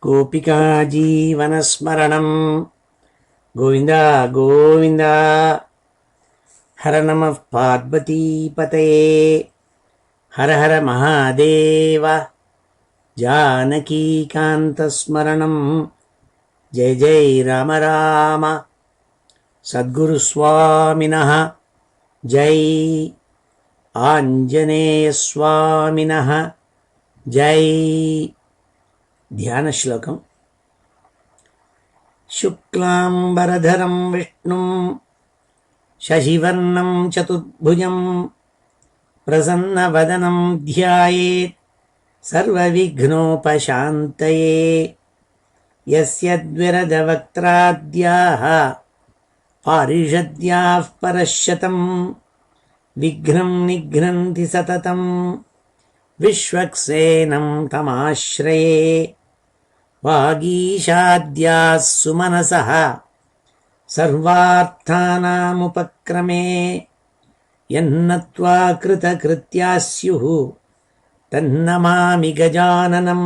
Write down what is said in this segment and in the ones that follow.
गोपिका जीवनस्मरणं गोविन्द गोविन्द। हर नमः पार्वतीपतये हर हर महादेव। जानकीकान्तस्मरणं जय जय राम राम। सद्गुरुस्वामिनः जय, आञ्जनेयस्वामिनः जय। ध्यान श्लोकम्। शुक्लाम्बरधरं विष्णुं शशिवर्णं चतुर्भुजं प्रसन्नवदनं ध्यायेत् सर्वविघ्नोपशान्तये। यस्य द्विरदवक्त्राद्याः पारिषद्याः परश्शतं विघ्नं निघ्नन्ति सततं विश्वक्सेनं तमाश्रये। वागीशाद्याः सुमनसः सर्वार्थानामुपक्रमे यन्नत्वा कृतकृत्याः स्युः तन्नमामि गजाननं।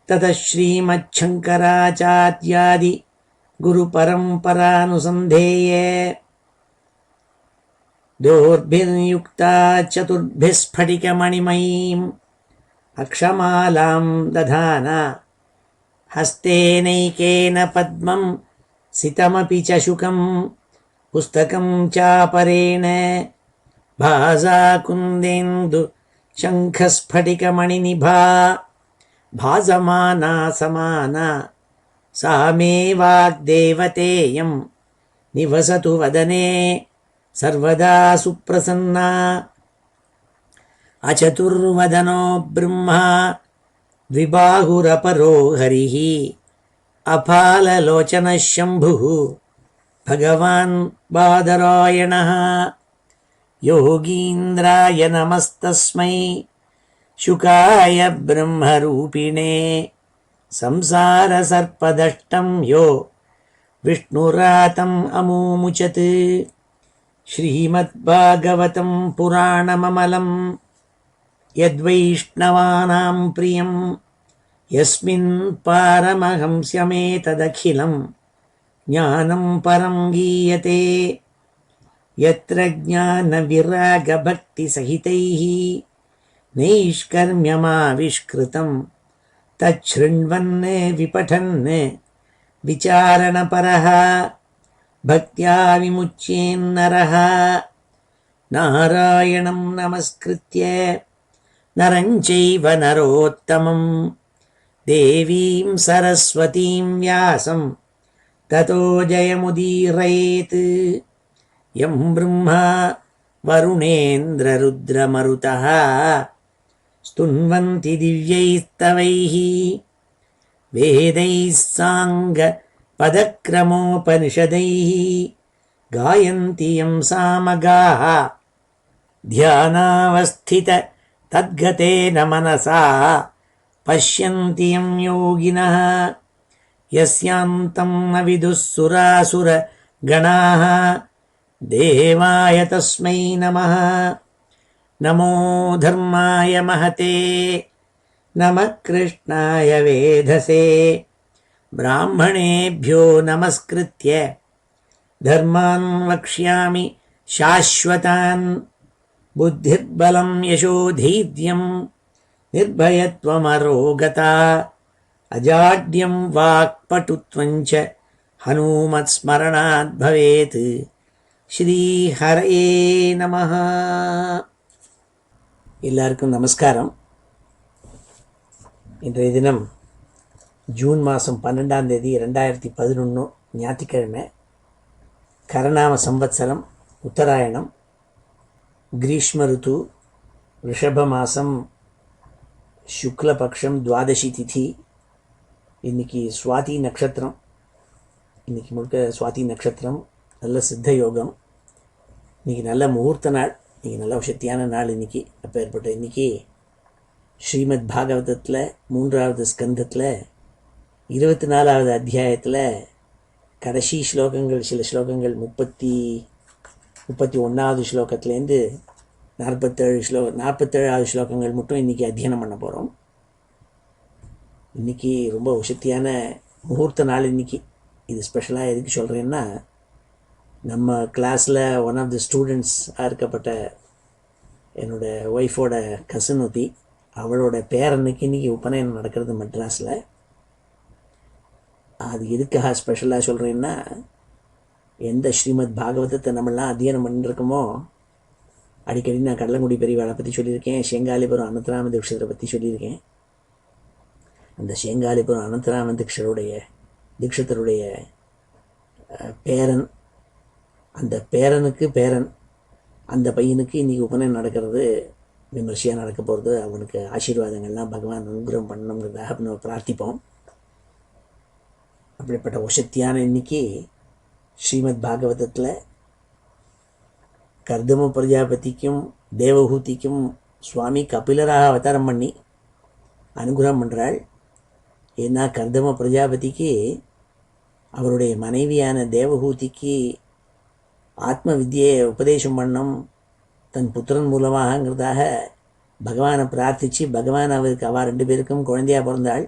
ततः श्रीमच्छङ्कराचार्यादि गुरुपरम्परानुसन्धेये दोर्भिर्युक्ता चतुर्भिः स्फटिकमणिमयीम् अक्षमालां दधाना। हस्तेनैकेन पद्मं सितमपि च शुकं पुस्तकं चापरेण भासा कुन्देन्दु शङ्खस्फटिकमणिनिभा भासमाना समाना। सा मे वाग्देवतेयं निवसतु वदने सर्वदा सुप्रसन्ना। अचतुर्वदनो ब्रह्मा द्विबाहुरपरो हरिः अफाललोचनः शम्भुः भगवान् बादरायणः। योगीन्द्राय नमस्तस्मै शुकाय ब्रह्मरूपिणे संसारसर्पदष्टं यो विष्णुरातम् अमूमुचत्। श्रीमद्भागवतं पुराणममलं यद्वैष्णवानां प्रियं यस्मिन् पारमहंस्यमेतदखिलं ज्ञानं परं गीयते। यत्र ज्ञानविरागभक्तिसहितैः नैष्कर्म्यमाविष्कृतं तच्छृण्वन् विपठन् विचारणपरः भक्त्या विमुच्येन्नरः। नारायणं नमस्कृत्य नरं चैव नरोत्तमं देवीं सरस्वतीं व्यासं ततो जयमुदीरयेत्। यं ब्रह्मा वरुणेन्द्ररुद्रमरुतः स्तुन्वन्ति दिव्यैस्तवैः वेदैः साङ्गपदक्रमोपनिषदैः गायन्ति यं सामगाः। ध्यानावस्थित तद्गतेन मनसा पश्यन्ति यं योगिनः यस्यान्तं न विदुः सुरासुरगणाः। देवाय तस्मै नमः। नमो धर्माय महते नमः कृष्णाय वेधसे। ब्राह्मणेभ्यो नमस्कृत्य धर्मान् वक्ष्यामि शाश्वतान्। बुद्धिर्बलं यशोधैर्यं निर्भयत्वमरोगता अजाड्यं वाक्पटुत्वं च हनुमत्स्मरणात् भवेत्। ஸ்ரீஹரயே நமஹ. எல்லாருக்கும் நமஸ்காரம். இன்றைய தினம் ஜூன் மாதம் 12ஆம் தேதி 2011 ஞாயிற்றுக்கிழமை. கரநாம சம்வத்சரம் உத்தராயணம், கிரீஷ்ம ருத்து, ரிஷப மாதம், சுக்லபக்ஷம், துவாதசி திதி. இன்றைக்கி சுவாதி நட்சத்திரம். இன்றைக்கி முழுக்க சுவாதி நட்சத்திரம். நல்ல சித்த யோகம். இன்றைக்கி நல்ல முகூர்த்த நாள். இன்றைக்கி நல்ல சக்தியான நாள் இன்றைக்கி. அப்போ ஏற்பட்ட இன்றைக்கி ஸ்ரீமத் பாகவதத்தில் 3வது ஸ்கந்தத்தில் 24வது அத்தியாயத்தில் கடைசி ஸ்லோகங்கள், சில ஸ்லோகங்கள் 31வது ஸ்லோகத்துலேருந்து 47வது ஸ்லோகங்கள் மட்டும் இன்றைக்கி அத்தியனம் பண்ண போகிறோம். இன்றைக்கி ரொம்ப உசத்தியான முகூர்த்த நாள் இன்றைக்கி. இது ஸ்பெஷலாக எதுக்கு சொல்கிறேன்னா, நம்ம கிளாஸில் ஒன் ஆஃப் தி ஸ்டூடெண்ட்ஸாக இருக்கப்பட்ட என்னோடய ஒய்ஃபோட கசின் ஒத்தி, அவளோட பேரனுக்கு இன்றைக்கி உபநயனம் நடக்கிறது மெட்ராஸில். அது எதுக்காக ஸ்பெஷலாக சொல்கிறேன்னா, எந்த ஸ்ரீமத் பாகவதத்தை நம்மளாம் அத்தியனம் பண்ணிருக்கோமோ, அடிக்கடி நான் கடலங்குடி பெரியவாளை பற்றி சொல்லியிருக்கேன், சேங்காலிபுரம் அனந்தராம தீட்சிதரை பற்றி சொல்லியிருக்கேன். அந்த சேங்காலிபுரம் அனந்தராம தீட்சிதருடைய பேரன், அந்த பேரனுக்கு பேரன், அந்த பையனுக்கு இன்றைக்கி உபநயனம் நடக்கிறது விமர்சையாக நடக்க போகிறது. அவனுக்கு ஆசீர்வாதங்கள்லாம் பகவான் அனுகிரகம் பண்ணணுங்கிறதாக நம்ம பிரார்த்திப்போம். அப்படிப்பட்ட வசத்தியான இன்னைக்கு ஸ்ரீமத் பாகவதத்தில் கர்தம பிரஜாபதிக்கும் தேவஹூதிக்கும் சுவாமி கபிலராக அவதாரம் பண்ணி அனுகிரகம் பண்ணுறாள். ஏன்னா கர்தம பிரஜாபதிக்கு அவருடைய மனைவியான தேவஹூதிக்கு ஆத்ம வித்தியை உபதேசம் பண்ணம் தன் புத்திரன் மூலமாகங்கிறதாக பகவானை பிரார்த்தித்து பகவான் அவருக்கு அவள் 2 பேருக்கும் குழந்தையாக பிறந்தாள்.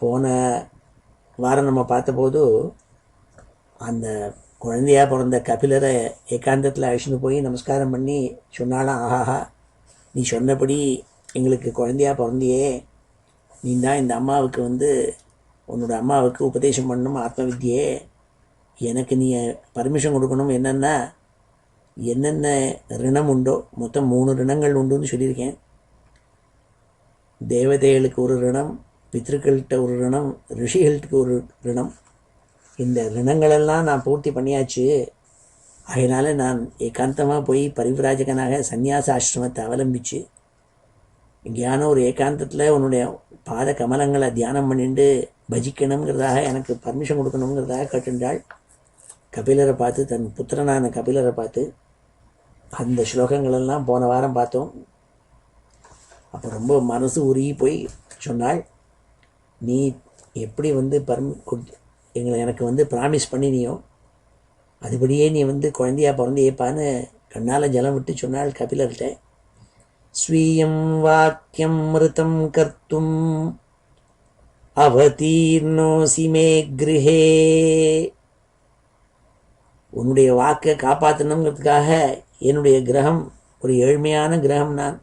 போன வாரம் நம்ம பார்த்தபோது அந்த குழந்தையாக பிறந்த கபிலரை ஏகாந்தத்தில் அழைச்சிட்டு போய் நமஸ்காரம் பண்ணி சொன்னாலாம், ஆஹாஹா, நீ சொன்னபடி எங்களுக்கு குழந்தையாக பிறந்தியே, நீ தான் இந்த அம்மாவுக்கு உன்னோட அம்மாவுக்கு உபதேசம் பண்ணணும் ஆத்ம வித்தியே, எனக்கு நீ பர்மிஷன் கொடுக்கணும். என்னென்ன ரிணம் உண்டோ, மொத்தம் 3 ரிணங்கள் உண்டுன்னு சொல்லியிருக்கேன். தேவதைகளுக்கு ஒரு ரிணம், பித்ருக்கள்கிட்ட ஒரு ரிணம், ரிஷிகள்கிட்ட ஒரு ரிணம். இந்த ரிணங்களெல்லாம் நான் பூர்த்தி பண்ணியாச்சு. அதனால் நான் ஏகாந்தமாக போய் பரிவிராஜகனாக சந்நியாச ஆசிரமத்தை அவலம்பித்து எங்கேயான ஒரு ஏகாந்தத்தில் உன்னுடைய பாத கமலங்களை தியானம் பண்ணிட்டு பஜிக்கணுங்கிறதாக எனக்கு பர்மிஷன் கொடுக்கணுங்கிறதாக கேட்டுண்டாள். கபிலரை பார்த்து, தன் புத்திரனான கபிலரை பார்த்து. அந்த ஸ்லோகங்களெல்லாம் போன வாரம் பார்த்தோம். அப்போ ரொம்ப மனசு உருகி போய் சொன்னாள், நீ எப்படி எனக்கு ப்ராமிஸ் பண்ணினியோ அதுபடியே நீ குழந்தையாக பிறந்தியேப்பான்னு கண்ணால் ஜலம் விட்டு சொன்னாள் கபிலர்கிட்ட. ஸ்வீயம் வாக்கியம் மிருதம் கர்த்தும் அவதீர்ணோசி மே கிருஹே. உன்னுடைய வாக்கை காப்பாற்றணுங்கிறதுக்காக என்னுடைய கிரகம் ஒரு ஏழ்மையான கிரகம். நான்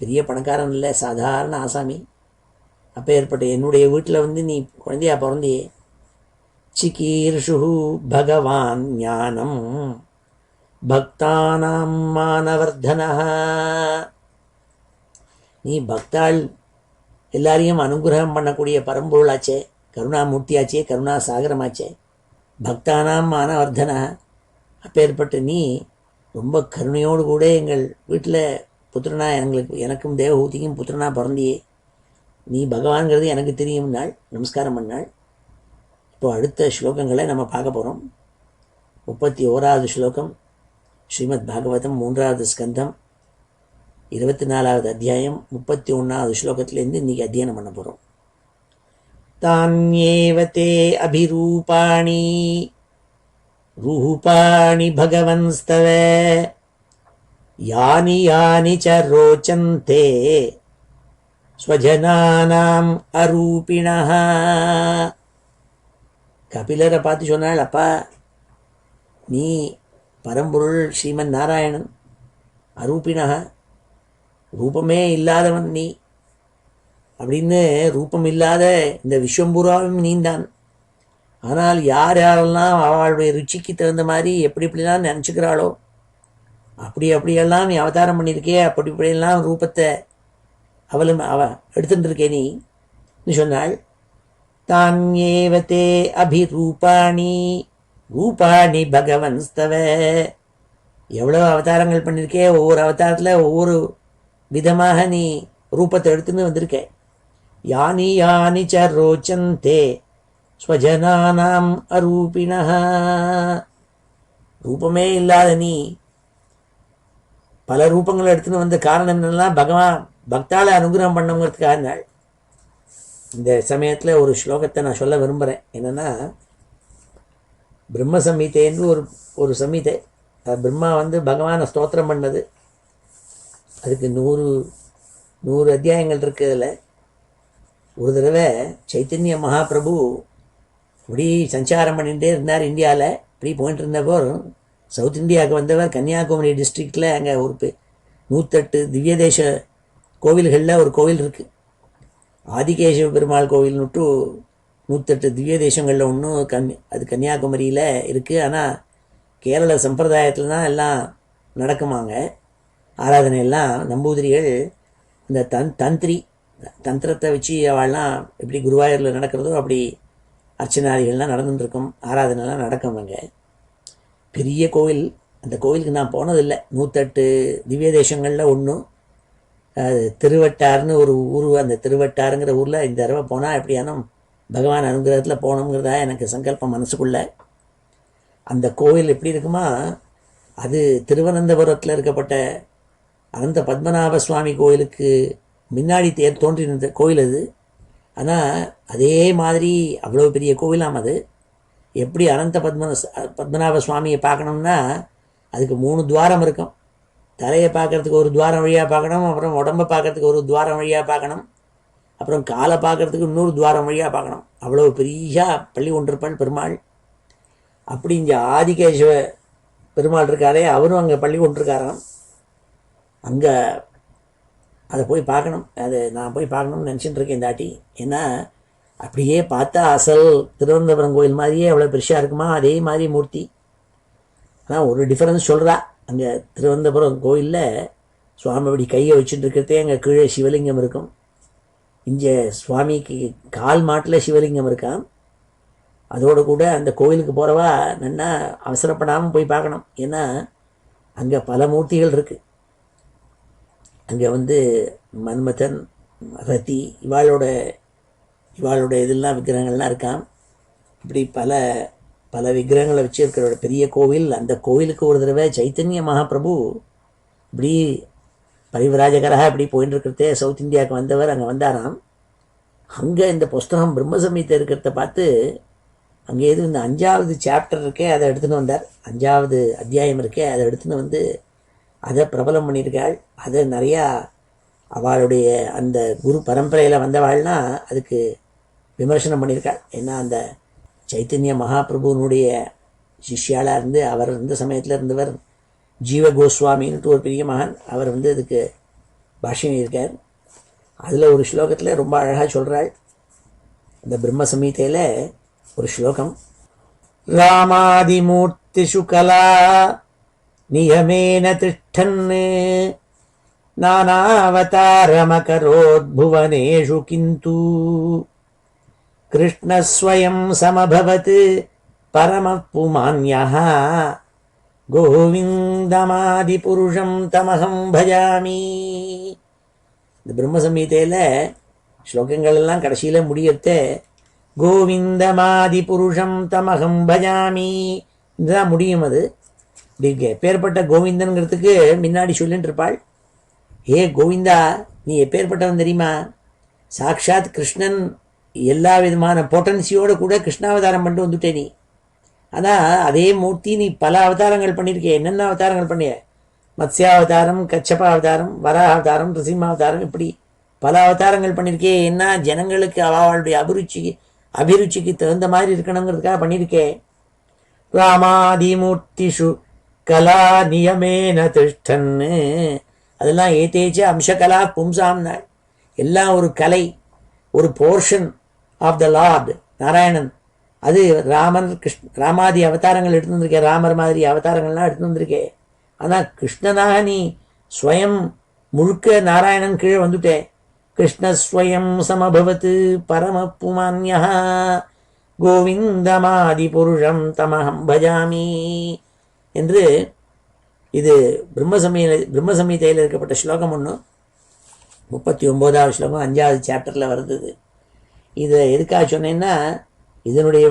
பெரிய பணக்காரன் இல்லை, சாதாரண ஆசாமி. அப்போ ஏற்பட்ட என்னுடைய வீட்டில் நீ குழந்தையாக பிறந்தியே. சிகீர்ஷு பகவான் ஞானம் பக்தானாம் மானவர்தனா. நீ பக்தாள் எல்லாரையும் அனுகிரகம் பண்ணக்கூடிய பரம்பொருளாச்சே, கருணாமூர்த்தியாச்சே, கருணா சாகரமாச்சே. பக்தானாம் மானவர்தனா. அப்பேற்பட்ட நீ ரொம்ப கருணையோடு கூட எங்கள் வீட்டில் புத்திரனா எனக்கும் தேவஹூதிக்கும் புத்திரனா பிறந்தியே. நீ பகவான்கிறது எனக்கு தெரியும் நாள் நமஸ்காரம் பண்ணாள். இப்போ அடுத்த ஸ்லோகங்களை நம்ம பார்க்க போகிறோம். 31வது ஸ்லோகம், ஸ்ரீமத் பாகவதம் 3வது ஸ்கந்தம் 24வது அத்தியாயம் 31வது ஸ்லோகத்திலேருந்து இன்றைக்கி அத்தியனம் பண்ண போகிறோம். தான்யேவதே அபிரூபாணி ரூபாணி பகவன்ஸ்தவ யானி யானி ச ரோச்சந்தே ஸ்வஜனானாம் அரூபிணஹ. கபிலரை பார்த்து சொன்னாள், அப்பா, நீ பரம்பொருள் ஸ்ரீமன் நாராயணன், அரூபிணஹ, ரூபமே இல்லாதவன் நீ அப்படின்னு. ரூபம் இல்லாத இந்த விஸ்வம்பூராவும் நீந்தான். ஆனால் யார் யாரெல்லாம் அவளுடைய ருச்சிக்கு தகுந்த மாதிரி எப்படி எப்படிலாம் நினச்சிக்கிறாளோ அப்படியெல்லாம் நீ அவதாரம் பண்ணியிருக்கே, அப்படியெல்லாம் ரூபத்தை அவ எடுத்துட்டு இருக்கே நீ சொன்னாள். தான் ஏவதே அபிரூபாணி ரூபாணி பகவன்ஸ்தவ. எவ்வளோ அவதாரங்கள் பண்ணியிருக்கே, ஒவ்வொரு அவதாரத்தில் ஒவ்வொரு விதமாக நீ ரூபத்தை எடுத்துன்னு வந்திருக்க. யானி யானி ச ரோச்சந்தே ஸ்வஜனானாம் அரூபிணஹ. ரூபமே இல்லாத நீ பல ரூபங்களை எடுத்துன்னு வந்த காரணம் என்னெல்லாம் பகவான் பக்தாளை அனுகிரகம் பண்ணுங்கிறதுக்காக நாள். இந்த சமயத்தில் ஒரு ஸ்லோகத்தை நான் சொல்ல விரும்புகிறேன். என்னென்னா, பிரம்ம சம்ஹிதைன்னு ஒரு சம்ஹிதை. பிரம்மா பகவானை ஸ்தோத்திரம் பண்ணது. அதுக்கு 100 அத்தியாயங்கள் இருக்குது. அதில் ஒரு தடவை சைத்தன்ய மகாபிரபு இப்படி சஞ்சாரம் பண்ணிகிட்டே இருந்தார் இந்தியாவில். இப்படி போயிட்டு இருந்தப்போ சவுத் இந்தியாவுக்கு வந்தவர் கன்னியாகுமரி டிஸ்ட்ரிக்டில் அங்கே ஒரு 108 திவ்ய தேச கோவில்களில் ஒரு கோவில் இருக்குது. ஆதிகேசவ பெருமாள் கோவில்னுட்டு 108 திவ்ய தேசங்களில் ஒன்று அது கன்னியாகுமரியில் இருக்குது. ஆனால் கேரள சம்பிரதாயத்தில் தான் எல்லாம் நடக்குமாங்க ஆராதனை எல்லாம். நம்பூதிரிகள் இந்த தந்திரத்தை வச்சு அவள்லாம் எப்படி குருவாயூரில் நடக்கிறதோ அப்படி அர்ச்சனாதிகள்லாம் நடந்துட்டுருக்கும், ஆராதனைலாம் நடக்கும். அங்கே பெரிய கோவில். அந்த கோவிலுக்கு நான் போனதில்லை. 108 திவ்ய தேசங்களில் ஒன்றும். திருவட்டார்னு ஒரு ஊர். அந்த திருவட்டாருங்கிற ஊரில் இந்த தடவை போனால் எப்படியானும் பகவான் அனுகிரகத்தில் போகணுங்கிறதா எனக்கு சங்கல்பம் மனசுக்குள்ள. அந்த கோவில் எப்படி இருக்குமா, அது திருவனந்தபுரத்தில் இருக்கப்பட்ட அனந்த பத்மநாப சுவாமி கோவிலுக்கு முன்னாடி தோன்றின கோவில் அது. ஆனால் அதே மாதிரி அவ்வளோ பெரிய கோவிலாம் அது. எப்படி அனந்த பத்மநாப சுவாமியை பார்க்கணும்னா அதுக்கு 3 துவாரம் இருக்கும். தலையை பார்க்குறதுக்கு ஒரு துவாரம் வழியாக பார்க்கணும், அப்புறம் உடம்பை பார்க்குறதுக்கு ஒரு துவாரம் வழியாக பார்க்கணும், அப்புறம் காலை பார்க்குறதுக்கு இன்னொரு துவாரம் வழியாக பார்க்கணும். அவ்வளோ பெரிய பள்ளி கொண்டிருப்பாள் பெருமாள். அப்படி இங்கே ஆதிகேசவ பெருமாள் இருக்காரே, அவரும் அங்கே பள்ளி கொண்டிருக்காராம். அங்கே அதை போய் பார்க்கணும். அது நான் போய் பார்க்கணும்னு நினச்சிட்டு இருக்கேன் இந்த ஆட்டி. ஏன்னா அப்படியே பார்த்தா அசல் திருவனந்தபுரம் கோயில் மாதிரியே அவ்வளோ பெருசாக இருக்குமா, அதே மாதிரி மூர்த்தி. ஆனால் ஒரு டிஃப்ரென்ஸ் சொல்கிறா. அங்கே திருவனந்தபுரம் கோயிலில் சுவாமி அப்படி கையை வச்சுட்டு இருக்கிறதே அங்கே கீழே சிவலிங்கம் இருக்கும். இங்கே சுவாமிக்கு கால் மாட்டில் சிவலிங்கம் இருக்கான். அதோடு கூட அந்த கோயிலுக்கு போகிறவா நன்னா அவசரப்படாமல் போய் பார்க்கணும். ஏன்னா அங்கே பல மூர்த்திகள் இருக்குது. அங்கே மன்மதன், ரதி, இவாளோட இதெல்லாம் விக்கிரகங்கள்லாம் இருக்கான். இப்படி பல பல விக்கிரகங்களை வச்சு இருக்கிற பெரிய கோவில். அந்த கோவிலுக்கு ஒரு தடவை சைத்தன்ய மகாபிரபு இப்படி பரிவராஜகராக இப்படி போயின்னு இருக்கிறதே சவுத் இந்தியாவுக்கு வந்தவர் அங்கே வந்தாராம். அங்கே இந்த புஸ்தகம் பிரம்மசம்ஹிதை இருக்கிறத பார்த்து அங்கே இந்த 5வது சாப்டர் இருக்கே அதை எடுத்துன்னு வந்தார். 5வது அத்தியாயம் இருக்கே அதை எடுத்துன்னு அதை பிரபலம் பண்ணியிருக்காள். அதை நிறையா அவளுடைய அந்த குரு பரம்பரையில் வந்தவாள்னா அதுக்கு விமர்சனம் பண்ணியிருக்காள். ஏன்னா அந்த சைத்தன்ய மகாபிரபுனுடைய சிஷ்யாளாக இருந்து அவர் இருந்த சமயத்தில் இருந்தவர் ஜீவ கோஸ்வாமின்ட்டு ஒரு பெரிய மகான். அவர் அதுக்கு பாஷ்யம் இருக்கார். அதில் ஒரு ஸ்லோகத்தில் ரொம்ப அழகாக சொல்கிறாள். இந்த பிரம்ம சம்ஹிதையில் ஒரு ஸ்லோகம். ராமாதிமூர்த்திஷு கலா நியமேன திஷ்டன் நானாவதாரமகரோத்புவனேஷு கிந்து கிருஷ்ணஸ்வயம் சமபவத் பரமப்புமான்யः கோவிந்தமாதி புருஷம் தமஹம் பஜாமி. இந்த பிரம்ம சம்ஹிதையில் ஸ்லோகங்கள் எல்லாம் கடைசியில் முடியத்தே கோவிந்தமாதி புருஷம் தமஹம் பஜாமி இதுதான் முடியும். அது இப்படி எப்பேற்பட்ட கோவிந்தனுங்கிறதுக்கு முன்னாடி சொல்லிட்டு இருப்பாள். ஏ கோவிந்தா, நீ எப்பேற்பட்டவன் தெரியுமா? சாக்ஷாத் கிருஷ்ணன் எல்லா விதமான பொட்டன்சியோடு கூட கிருஷ்ணாவதாரம் பண்ணிட்டு வந்துட்டே நீ. ஆனால் அதே மூர்த்தி நீ பல அவதாரங்கள் பண்ணியிருக்கே. என்னென்ன அவதாரங்கள் பண்ணிய? மத்ஸ்யாவதாரம், கச்சபாவதாரம், வராவதாரம், நிருசிம்மாவதாரம், இப்படி பல அவதாரங்கள் பண்ணியிருக்கே. என்ன ஜனங்களுக்கு அவளுடைய அபிருச்சிக்கு தகுந்த மாதிரி இருக்கணுங்கிறதுக்காக பண்ணியிருக்கே. ராமாதிமூர்த்திஷு கலா நியமேன திஷ்டன்னு அதெல்லாம் ஏதேச்ச அம்சகலா பும்சாம்னா எல்லாம் ஒரு கலை, ஒரு portion of the lord Narayanan. அது ராமாதி அவதாரங்கள் எடுத்து வந்திருக்கே, ராமர் மாதிரி அவதாரங்கள்லாம் எடுத்து வந்திருக்கே. ஆனால் கிருஷ்ணனாக நீ ஸ்வயம் முழுக்க நாராயணன் கீழே வந்துட்டே. கிருஷ்ணஸ்வயம் சமபவத் பரம புமான்யா கோவிந்தமாதி புருஷம் தமஹம் பஜாமி என்று இது பிரம்ம சம்ஹிதையில் இருக்கப்பட்ட ஸ்லோகம் ஒன்று. 39வது ஸ்லோகம் 5வது சாப்டரில் வருது. இதை எதுக்காக சொன்னேன்னா இதனுடைய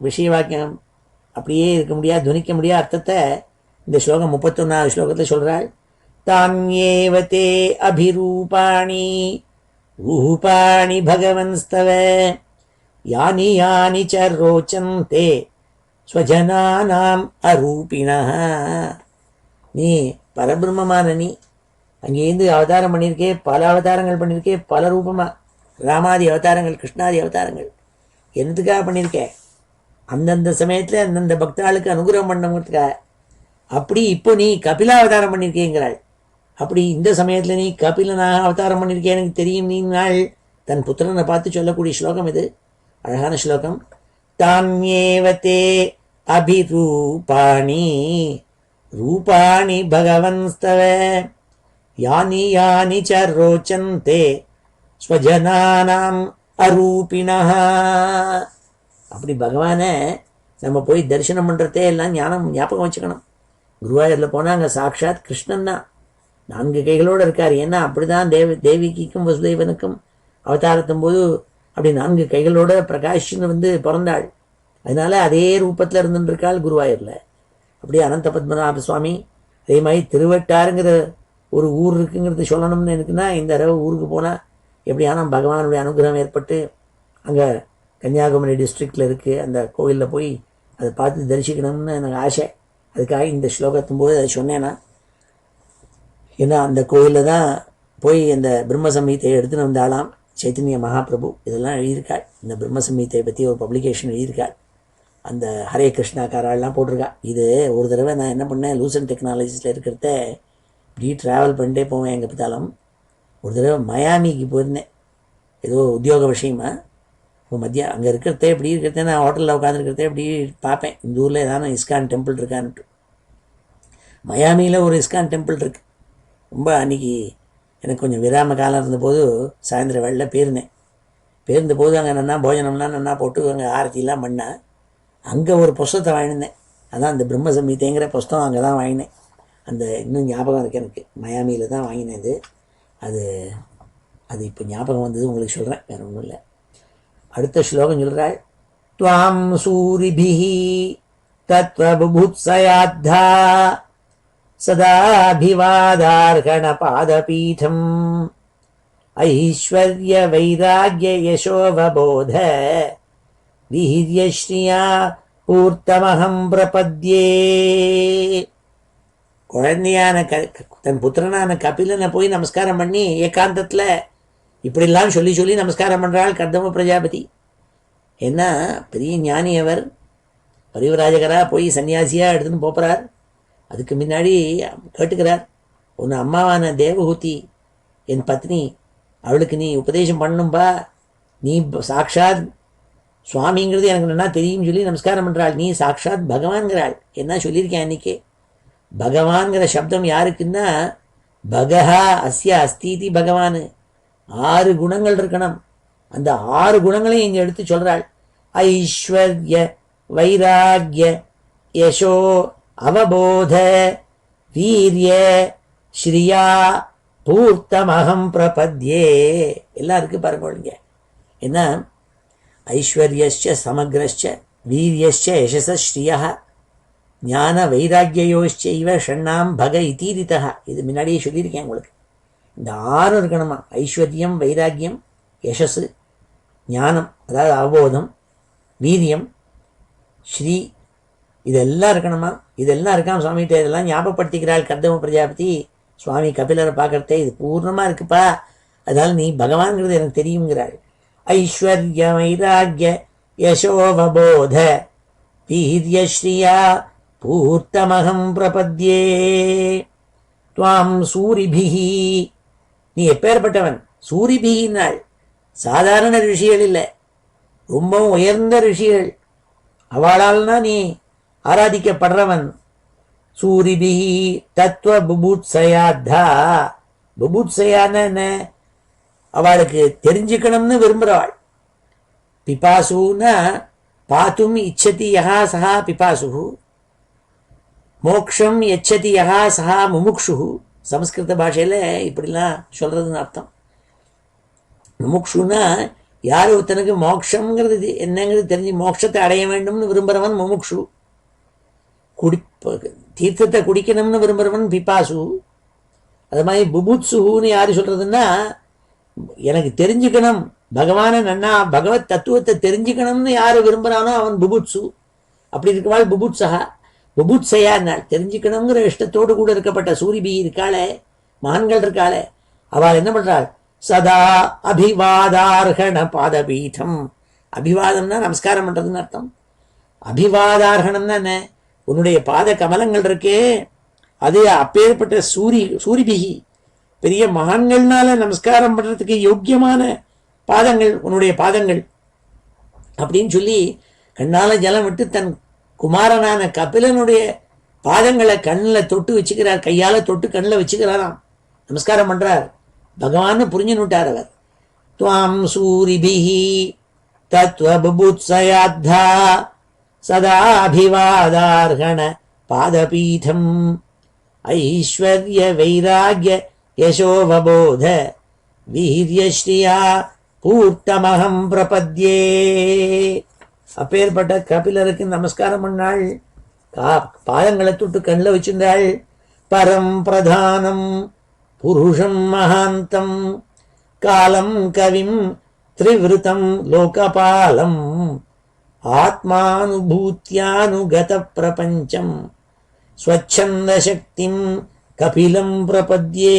விஷய வாக்கியம் அப்படியே இருக்க முடியாது, துணிக்க முடியாத அர்த்தத்தை இந்த ஸ்லோகம் 31வது ஸ்லோகத்தில் சொல்கிறாள். தான்யேவதே அபிரூபாணி ரூபாணி பகவன்ஸ்தவ யானி யானி ச ரோச்சந்தே ஸ்வஜனானாம் அரூபிணः. நீ பரபிரம்மமான நீ அங்கேருந்து அவதாரம் பண்ணியிருக்கே, பல அவதாரங்கள் பண்ணியிருக்கே, பல ரூபமாக. ராமாதி அவதாரங்கள், கிருஷ்ணாதி அவதாரங்கள் என்னதுக்காக பண்ணியிருக்க? அந்தந்த சமயத்தில் அந்தந்த பக்தாளுக்கு அனுகிரகம் பண்ணவங்களுக்காக. அப்படி இப்போ நீ கபிலா அவதாரம் பண்ணியிருக்கேங்கிறாள். அப்படி இந்த சமயத்தில் நீ கபிலனாக அவதாரம் பண்ணியிருக்கேன் எனக்கு தெரியும் நீ நாள் தன் புத்திரனை பார்த்து சொல்லக்கூடிய ஸ்லோகம் இது. அழகான ஸ்லோகம். தான்யேவதே அபிரூபாணி ரூபாணி பகவன்ஸ்தவ யானி யானி ச ரோச்சந்தே ஸ்வஜனானாம் அரூபிணஹ. அப்படி பகவானை நம்ம போய் தரிசனம் பண்ணுறதே எல்லாம் ஞாபகம் வச்சுக்கணும். குருவாயூரில் போனால் அங்கே சாட்சாத் கிருஷ்ணன் தான் 4 கைகளோடு இருக்கார். ஏன்னா அப்படி தான் தேவிக்கும் வசுதேவனுக்கும் அவதாரத்தும் போது அப்படி 4 கைகளோட பிரகாஷ்னு பிறந்தாள். அதனால அதே ரூபத்தில் இருந்துருக்காள் குருவாயூரில். அப்படியே அனந்த பத்மநாப சுவாமி அதே மாதிரி திருவட்டாருங்கிற ஒரு ஊர் இருக்குங்கிறது சொல்லணும்னு எனக்குன்னா இந்த தடவை ஊருக்கு போனால் எப்படியானா பகவானுடைய அனுகிரகம் ஏற்பட்டு அங்கே கன்னியாகுமரி டிஸ்ட்ரிக்டில் இருக்குது அந்த கோவிலில் போய் அதை பார்த்து தரிசிக்கணும்னு எனக்கு ஆசை. அதுக்காக இந்த ஸ்லோகத்தும் போது அதை சொன்னேன்னா, ஏன்னா அந்த கோவிலில் தான் போய் அந்த பிரம்ம சம்ஹிதையை எடுத்துன்னு வந்தாலாம் சைத்தன்ய மகாபிரபு. இதெல்லாம் எழுதியிருக்காள். இந்த பிரம்ம சம்ஹிதையை பற்றி ஒரு பப்ளிகேஷன் எழுதியிருக்காள். அந்த ஹரே கிருஷ்ணாக்காரெல்லாம் போட்டிருக்கா. இது ஒரு தடவை நான் என்ன பண்ணேன், லூசன் டெக்னாலஜிஸில் இருக்கிறத இப்படி ட்ராவல் பண்ணிட்டே போவேன் எங்கே பார்த்தாலும். ஒரு தடவை மயாமிக்கு போயிருந்தேன் ஏதோ உத்தியோக விஷயமா. இப்போ மதியம் அங்கே இருக்கிறதே இப்படி இருக்கிறதே நான் ஹோட்டலில் உட்காந்துருக்கிறதே இப்படி பார்ப்பேன் இந்த ஊரில் ஏதாவது இஸ்கான் டெம்பிள் இருக்கான்ட்டு. மயாமியில் ஒரு இஸ்கான் டெம்பிள் இருக்குது. ரொம்ப அன்றைக்கி எனக்கு கொஞ்சம் விராம காலம் இருந்தபோது சாயந்தரம் வேளையில் பேருந்த போது அங்கே நன்னா போஜனம்லாம் நன்னா போட்டு அங்கே ஆரத்திலாம் பண்ணேன். அங்கே ஒரு புஸ்தகத்தை வாங்கினேன். அதான் அந்த பிரம்ம சம்ஹிதைங்கிற புஸ்தகம் அங்கே தான் வாங்கினேன். அந்த இன்னும் ஞாபகம் இருக்குது எனக்கு. மயாமியில் தான் வாங்கினேன் இது. அது இப்போ ஞாபகம் வந்தது உங்களுக்கு சொல்கிறேன், வேறு ஒன்றும் இல்லை. அடுத்த ஸ்லோகம் சொல்கிறாள். த்வாம் சூரிபிஹி தத்வபுபுத்ஸயாத்தா சதாபிவாதார்கண பாதபீடம் ஐஸ்வர்ய வைராக்ய யசோவபோத வீர்யஸ்ரீயா பூர்த்தமகம் பிரபத்யே. குழந்தையான தன் புத்திரனான கபிலனை போய் நமஸ்காரம் பண்ணி ஏகாந்தத்தில் இப்படிலாம் சொல்லி சொல்லி நமஸ்காரம் பண்ணுறாள் கர்தம பிரஜாபதி. ஏன்னா பெரிய ஞானி அவர், பரிவராஜகராக போய் சன்னியாசியாக எடுத்துன்னு போகிறார். அதுக்கு முன்னாடி கேட்டுக்கிறார், உன் அம்மாவான தேவஹூதி என் பத்னி, அவளுக்கு நீ உபதேசம் பண்ணணும்பா, நீ சாக்ஷாத் சுவாமிங்கிறது எனக்கு நல்லா தெரியும் சொல்லி நமஸ்காரம் பண்ணுறாள். நீ சாக்ஷாத் பகவான்கிறாள். என்ன சொல்லியிருக்கேன் அன்றைக்கே, பகவான்கிற சப்தம் யாருக்குன்னா பகஹா அஸ்ய அஸ்தீதி பகவான். 6 குணங்கள் இருக்கணும். அந்த 6 குணங்களையும் இங்கே எடுத்து சொல்கிறாள். ஐஸ்வர்ய வைராக்ய யசோ அவபோத வீரிய ஸ்ரீயா பூர்த்தமகம் பிரபத்யே. எல்லாம் இருக்கு பாருங்க. என்ன ஐஸ்வர்யஸ்ச சமக்ரஸ்ச வீரியஸ்ச யசஸ ஸ்ரீயா ஞான வைராக்கியோச்சைவ ஷண்ணாம் பக இதீரிதா. இது முன்னாடியே சொல்லியிருக்கேன் உங்களுக்கு. இந்த 6 இருக்கணுமா, ஐஸ்வர்யம், வைராக்கியம், யசஸ், ஞானம் அதாவது அவபோதம், வீரியம், ஸ்ரீ, இதெல்லாம் இருக்கணுமா. இதெல்லாம் இருக்காம சுவாமிகிட்ட இதெல்லாம் ஞாபகப்படுத்திக்கிறாள் கர்தம பிரஜாபதி. சுவாமி கபிலரை பார்க்கறதே இது பூர்ணமாக இருக்குப்பா, அதனால நீ பகவான்கிறது எனக்கு தெரியுங்கிறாள். ஐஸ்வர்ய வைராக்கிய யசோவபோத வீரியஸ்ரீயா பூர்த்தமகம் பிரபத்யே. துவாம் சூரிபிஹி, நீ எப்பேற்பட்டவன். சூரிபிகின்னாள் சாதாரண ரிஷிகள் இல்லை, ரொம்பவும் உயர்ந்த ரிஷிகள், அவளால்னா நீ ஆராதிக்கப்படுறவன். சூரிபிஹி தத்துவ புபுத்ஸயாத்தா. புபுத்ஸயான்னு என்ன, அவளுக்கு தெரிஞ்சுக்கணும்னு விரும்புகிறவாள். பிபாசுன்னா பாத்தும் இச்சதி யஹா சஹா பிபாசு, மோக்ஷம் எச்சதி யஹா சஹா முமுக்ஷு. சமஸ்கிருத பாஷையில் இப்படிலாம் சொல்கிறதுன்னு அர்த்தம். முமுக்ஷுன்னா யார் ஒருத்தனுக்கு மோக்ஷங்கிறது என்னங்கிறது தெரிஞ்சு மோட்சத்தை அடைய வேண்டும்னு விரும்புகிறவன் முமுக்ஷு. தீர்த்தத்தை குடிக்கணும்னு விரும்புகிறவன் பிபாசு. அது மாதிரி புபுத்சுன்னு யார் சொல்கிறதுன்னா, எனக்கு தெரிஞ்சுக்கணும் பகவானை நன்னா பகவத் தத்துவத்தை தெரிஞ்சுக்கணும்னு யார் விரும்புகிறானோ அவன் புபுட்சு. அப்படி இருக்கவாள் புபுட்சகா. புபுட்சையான்னாள் தெரிஞ்சுக்கணுங்கிற இஷ்டத்தோடு கூட இருக்கப்பட்ட சூரிபி இருக்காளே, மகான்கள் இருக்காளே, அவள் என்ன பண்ணுறாள், சதா அபிவாதார்ஹண பாதபீடம். அபிவாதம்னா நமஸ்காரம் பண்றதுன்னு அர்த்தம். அபிவாதார்ஹணம்னா என்ன? உன்னுடைய பாத கமலங்கள் இருக்கே, அது அப்பேற்பட்ட சூரிபிகி பெரிய மகான்கள்னால நமஸ்காரம் பண்றதுக்கு யோக்கியமான பாதங்கள் உன்னுடைய பாதங்கள் அப்படின்னு சொல்லி கண்ணால ஜலம் விட்டு தன் குமாரனான கபிலனுடைய பாதங்களை கண்ணில் தொட்டு வச்சுக்கிறார், கையால தொட்டு கண்ணில் வச்சுக்கிறாராம், நமஸ்காரம் பண்றார். பகவான்னு புரிஞ்சுன்னுட்டார் அவர். துவாம் சூரிபிஹி தத்வபுத்ஸயாத்தா சதாபிவாதார்ஹண பாதபீடம் ஐஸ்வர்ய வைராக்ய யசோவபோத வீரியஸ்ரீயா பூர்த்தமகம் பிரபத்யே. அப்பேற்பட்ட கபிலருக்கு நமஸ்காரம் பண்ணாள், பாதங்களை தொட்டு கண்ணில் வச்சிருந்தாள். பரம் பிரதானம் புருஷம் மகாந்தம் காலம் கவிம் திரிவிருத்தம் லோகபாலம் ஆத்மானுபூத்யானுகத பிரபஞ்சம் ஸ்வச்சந்த சக்திம் கபிலம் பிரபத்யே.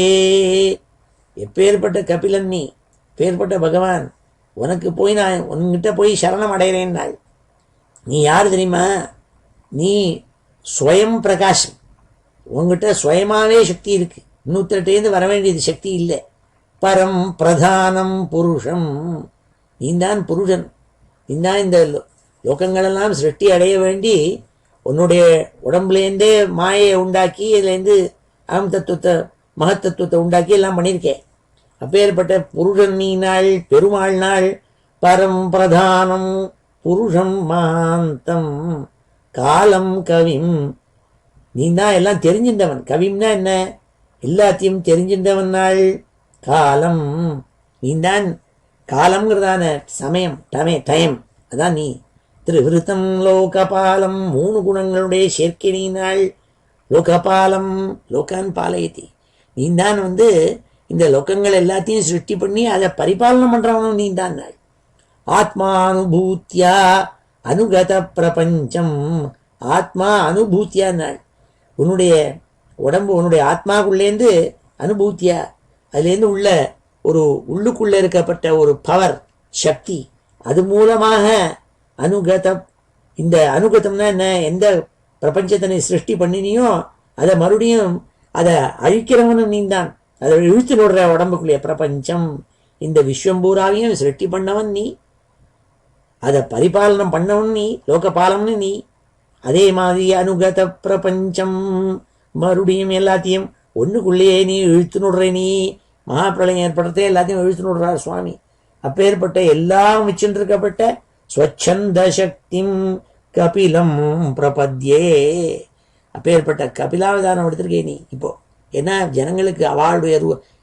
எப்பேற்பட்ட கபிலன் நீ, பேர்பட்ட பகவான், உனக்கு போய் நான் உன்கிட்ட போய் சரணம் அடைகிறேன். நீ யார் தெரியுமா? நீ ஸ்வயம் பிரகாசம், உங்ககிட்ட சுயமாவே சக்தி இருக்கு, இன்னொருத்தர்கிட்டேருந்து வர வேண்டியது சக்தி இல்லை. பரம் பிரதானம் புருஷம், நீந்தான் புருஷன், நீந்தான் இந்த லோகங்களெல்லாம் சிருஷ்டி அடைய வேண்டி உன்னுடைய உடம்புலேருந்தே மாயை உண்டாக்கி இதுலேருந்து அகம் தத்துவத்தை மகத்தத்துவத்தை உண்டாக்கி எல்லாம் பண்ணியிருக்கேன். அப்பேற்பட்ட புருஷன் நீ நாள், பெருமாள் நாள். பரம் பிரதானம் புருஷம் மகாந்தம் காலம் கவிம், நீ தான் எல்லாம் தெரிஞ்சின்றவன். கவிம்னா என்ன? எல்லாத்தையும் தெரிஞ்சின்றவன் நாள். காலம், நீ தான் காலம்ங்கிறதான சமயம், டைம், அதான் நீ. திரிவிருத்தம் லோகபாலம், 3 குணங்களுடைய சேர்க்கை நீ நாள். லோகபாலம், லோகான் பாலயதி, நீ தான் இந்த லோகங்கள் எல்லாத்தையும் சிருஷ்டி பண்ணி அதை பரிபாலனம் பண்றவனும் நீ தான் நாள். ஆத்மானுபூத்தியா அனுகத பிரபஞ்சம், ஆத்மா அனுபூத்தியா நாள். உன்னுடைய உடம்பு உன்னுடைய ஆத்மாக்குள்ளேருந்து அனுபூத்தியா, அதுலேருந்து உள்ள ஒரு உள்ளுக்குள்ள இருக்கப்பட்ட ஒரு பவர் சக்தி, அது மூலமாக அனுகதம். இந்த அனுகதம்னா என்ன? எந்த பிரபஞ்சத்தினை சிருஷ்டி பண்ணினியோ அதை மறுபடியும் அதை அழிக்கிறவனும் நீ தான். அதை இழுத்து நோடுற உடம்புக்குள்ளே பிரபஞ்சம், இந்த விஸ்வம்பூராவையும் சிருஷ்டி பண்ணவன் நீ, அதை பரிபாலனம் பண்ணவன் நீ, லோகபாலம்னு நீ. அதே மாதிரி அனுகத பிரபஞ்சம், மறுபடியும் எல்லாத்தையும் ஒன்றுக்குள்ளேயே நீ இழுத்து நோடுற. நீ மகாபிரளயம் ஏற்படுறதே எல்லாத்தையும் இழுத்து நோடுறார் சுவாமி. அப்பேற்பட்ட எல்லாம் வச்சுருக்கப்பட்ட ஸ்வச்சந்த சக்திம் கபிலம் பிரபத்யே. அப்பேற்பட்ட கபிலாவதானம் எடுத்திருக்கே நீ. இப்போ ஏன்னா ஜனங்களுக்கு அவளுடைய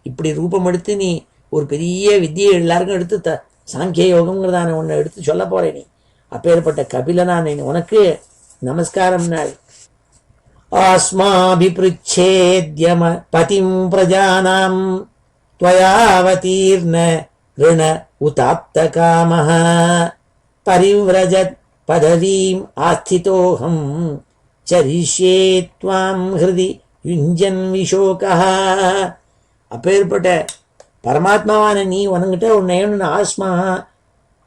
இப்படி ரூபம் எடுத்து நீ ஒரு பெரிய வித்தியை எல்லாருக்கும் எடுத்து சாங்கிய யோகம்ங்கிறதான ஒன்று எடுத்து சொல்ல போறேன் நீ. அப்பேற்பட்ட கபிலனான் உனக்கு நமஸ்காரம் நாள். ஆஸ்மாபிப்ருச்சேத்யம பதிம் பிரஜானாம் த்வயாவதீர்ண ரிண உதாப்த காமஹ பரிவ்ரஜத் பதவீம் ஆஸ்திதோஹம் சரிஷ்யே த்வாம் ஹிருதி யுஞ்சன் விஷோகா. அப்பேற்பட்ட பரமாத்மாவான நீ உனங்கிட்ட ஒன்று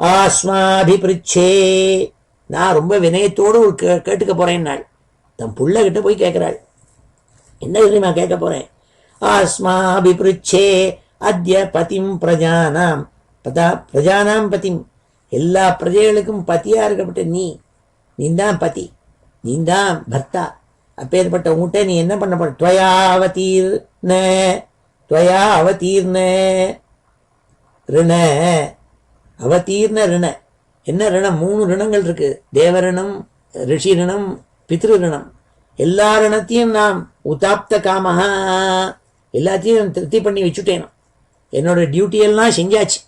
ஆஸ்மாபிப்ருச்சே, நான் ரொம்ப வினயத்தோடு கேட்டுக்க போறேன் நாள். தன் புள்ளகிட்ட போய் கேட்கிறாள், என்ன தெரியுமா கேட்க போறேன்? ஆஸ்மாபிப்ருச்சே அத்ய பதிம் பிரஜானாம், பிரஜானாம் பதிம், எல்லா பிரஜைகளுக்கும் பதியா இருக்கப்பட்ட நீந்தான் பதி, நீந்தான் பர்த்தா. அப்பேற்பட்ட உங்கள்கிட்ட நீ என்ன பண்ண போற? துவயா அவதீர்ண ரிண, அவதீர்ண ரிண. என்ன ரிணம்? 3 ரிணங்கள் இருக்கு. தேவரிணம், ரிஷி ரிணம், பித்ரு ரிணம். எல்லா ரிணத்தையும் நாம் உதாப்த காமஹா, எல்லாத்தையும் திருப்தி பண்ணி வச்சுட்டேன். என்னோட டியூட்டியெல்லாம் செஞ்சாச்சு.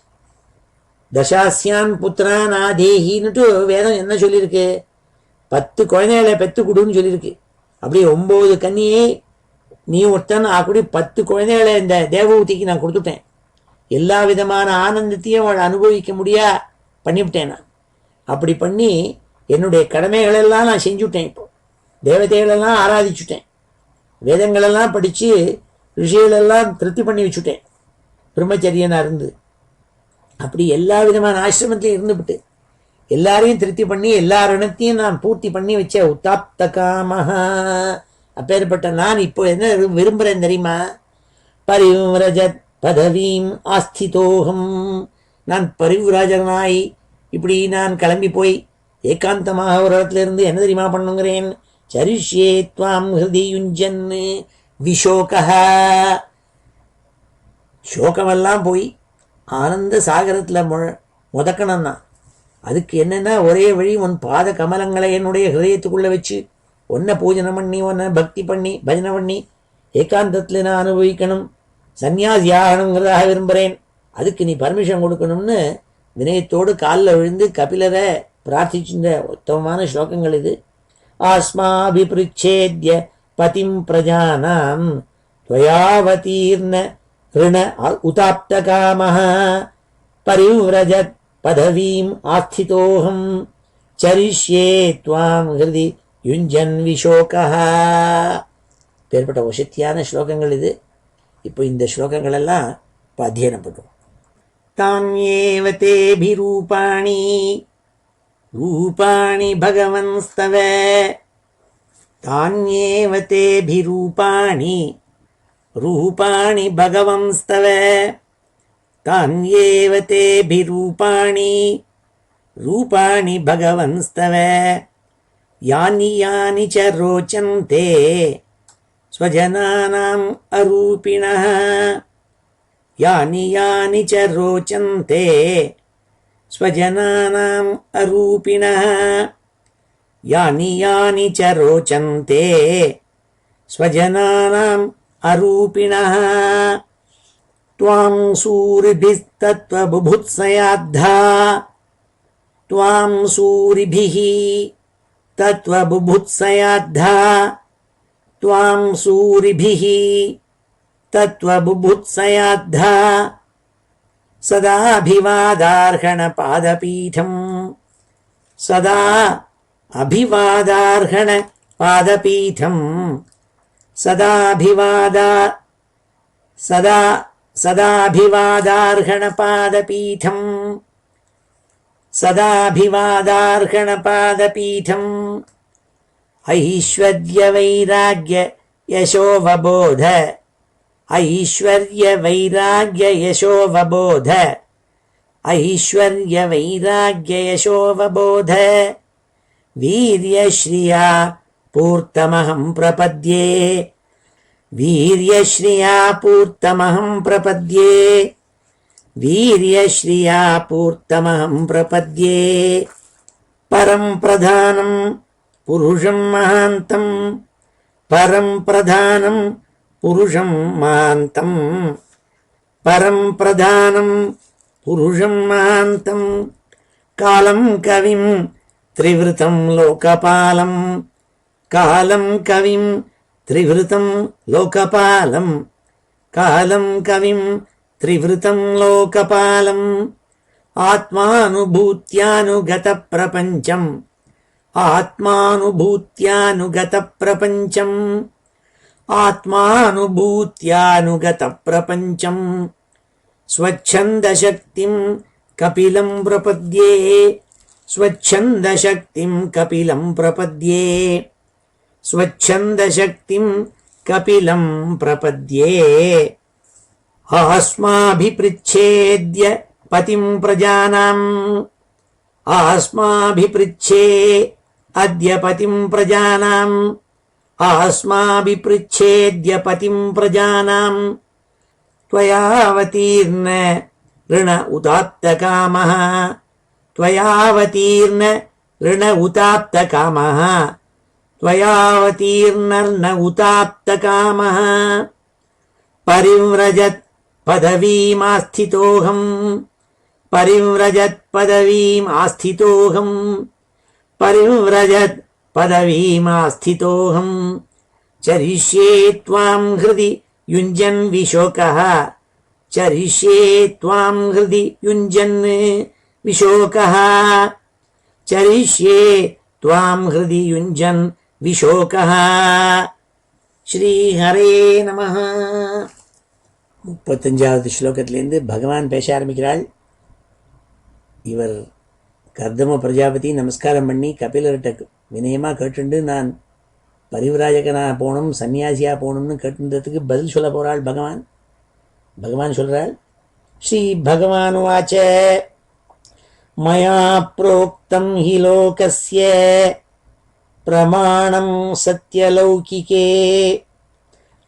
தசாஸ்யான் புத்திரான் ஆதேகின்னுட்டு வேதம் என்ன சொல்லியிருக்கு? 10 குழந்தைகளை பெற்று கொடுன்னு சொல்லியிருக்கு. அப்படி 9 கன்னியை நீ ஒருத்தன் அப்படி 10 குழந்தைகளை இந்த தேவபூதிக்கு நான் கொடுத்துட்டேன். எல்லா விதமான ஆனந்தத்தையும் அவள் அனுபவிக்க முடியா பண்ணிவிட்டேன் நான். அப்படி பண்ணி என்னுடைய கடமைகளெல்லாம் நான் செஞ்சுட்டேன். இப்போ தேவதைகளெல்லாம் ஆராதிச்சுட்டேன், வேதங்களெல்லாம் படித்து ரிஷிகளெல்லாம் திருப்தி பண்ணி வச்சுட்டேன். பிரம்மச்சரியனாக இருந்து அப்படி எல்லா விதமான ஆசிரமத்திலையும் இருந்துவிட்டு எல்லாரையும் திருப்தி பண்ணி எல்லா ரணத்தையும் நான் பூர்த்தி பண்ணி வச்ச உத்தாப்த காமஹா அப்பேற்பட்ட நான் இப்போ என்ன விரும்புகிறேன் தெரியுமா? பரிவ்ரஜத் பதவீம் ஆஸ்திதோகம், நான் பரிவ்ராஜனாய் இப்படி நான் கிளம்பி போய் ஏகாந்தமாக ஒரு இடத்துல இருந்து என்ன தெரியுமா பண்ணுங்கிறேன்? சரிஷ்யே த்வாம் ஹிருதி யுஞ்சன் விஷோகா, சோகமெல்லாம் போய் ஆனந்த சாகரத்தில் முதக்கணும்னா அதுக்கு என்னென்னா ஒரே வழி, உன் பாத கமலங்களை என்னுடைய ஹிருதயத்துக்குள்ளே வச்சு ஒன்றை பூஜனை பண்ணி ஒன்றை பக்தி பண்ணி பஜனை பண்ணி ஏகாந்தத்தில் நான் அனுபவிக்கணும், சன்னியாசி ஆகணுங்கிறதாக விரும்புகிறேன். அதுக்கு நீ பர்மிஷன் கொடுக்கணும்னு வினயத்தோடு காலில் விழுந்து கபிலரை பிரார்த்திச்சுன்ற உத்தமமான ஸ்லோகங்கள் இது. ஆஸ்மாபிப்ருச்சேத்ய பதிம் பிரஜானாம் துவயாவதீர்ண ऋण उताप्तकामः परिव्रजत् பதவீம் ஆஸ்திதோகம் சரிஷ்யே த்வாம் ஹிருதி யுஞ்சன் விஷோகா. பேர்பட்ட வசத்தியான ஸ்லோகங்கள் இது. இப்போ இந்த ஸ்லோகங்கள் எல்லாம் இப்போ அத்தியனம் பண்ணுவோம். தான்யேவ தேபிரூபாணி ரூபாணி பகவன்ஸ்தவ, தான்யேவ தேபிரூபாணி ரூபாணி பகவன்ஸ்தவ, தான்யேவ தேபிரூபாணி ரூபாணி பகவன்ஸ்தவ, யானி யானி ச ரோச்சந்தே ஸ்வஜனானாம் அரூபிணः, யானி யானி ச ரோச்சந்தே ஸ்வஜனானாம் அரூபிணः, யானி யானி ச ரோச்சந்தே ஸ்வஜனானாம் அரூபிணः. த்வாம் சூரிபிஸ்தத்வபுபுத்சயாத்தா, த்வாம் சூரிபிஹ தத்வபுபுத்சயாத்தா, த்வாம் சூரிபிஹ தத்வபுபுத்சயாத்தா, சதாபிவாதார்ஹண பாதபீடம், சதா அபிவாதார்ஹண பாதபீடம், சதாபிவாதார்ஹண பாதபீடம், சதாபிவாதார்ஹண பாதபீடம், ஐஸ்வர்ய வைராக்ய யசோவபோத, ஐஸ்வர்ய வைராக்ய யசோவபோத, ஐஸ்வர்ய வைராக்ய யசோவபோத, வீர்யஸ்ரீயா பூர்த்தமஹம் பிரபத்யே, வீர்யஸ்ரீயா பூர்த்தமஹம் பிரபத்யே, வீர்யஸ்ரீயா பூர்த்தமஹம் பிரபத்யே, பரம் பிரதானம் புருஷம் மகாந்தம், பரம் பிரதானம் புருஷம் மகாந்தம், பரம் பிரதானம் புருஷம் மகாந்தம், காலம் கவிம் த்ரிவ்ருதம் லோகபாலம், காலம் கவிம் த்ரிவ்ருதம் லோகபாலம், காலம் கவிம் த்ரிவ்ருதம் லோகபாலம், ஆத்மானுபூத்யானுகத பிரபஞ்சம், ஆத்மானுபூத்யானுகத பிரபஞ்சம், ஆத்மானுபூத்யானுகத பிரபஞ்சம், ஸ்வச்சந்தசக்திம் கபிலம் பிரபத்யே, ஸ்வச்சந்தசக்திம் கபிலம் பிரபத்யே, ஸ்வச்சந்தசக்திம் கபிலம் பிரபத்யே, ஆஸ்மாபிப்ருச்சேத்ய பதிம் பிரஜானாம், ஆஸ்மாபிப்ருச்சே அத்ய பதிம் பிரஜானாம், ஆஸ்மாபிப்ருச்சேத்ய பதிம் பிரஜானாம், त्वयावतीर्न ऋण उदात्तकामः, त्वयावतीर्न ऋण उदात्तकामः, त्वयावतीर्न उदात्तकामः, परिव्रजत् पदवीमास्थितोऽहम्, परिव्रजत् पदवीमास्थितोऽहम्, परिव्रजत् पदवीमास्थितोऽहम्, चरिष्ये त्वां हृदि युञ्जन् विशोकः, चरिष्ये त्वां हृदि युञ्जन् विशोकः, चरिष्ये त्वां हृदि युञ्जन् विशोकः. श्रीहरे नमः. 35வது ஸ்லோகத்திலேருந்து பகவான் பேச ஆரம்பிக்கிறாள். இவர் கர்தம பிரஜாபதி நமஸ்காரம் பண்ணி கபிலர்கிட்ட வினயமாக கேட்டுண்டு நான் பரிவிராஜகனாக போகணும், சன்னியாசியாக போகணும்னு கேட்டுன்றதுக்கு பதில் சொல்ல போகிறாள் பகவான். பகவான் சொல்கிறாள், ஸ்ரீ பகவான் வாச்ச மயா புரோக்தம் ஹி லோகஸ்ய பிரமாணம் சத்யலௌகிகே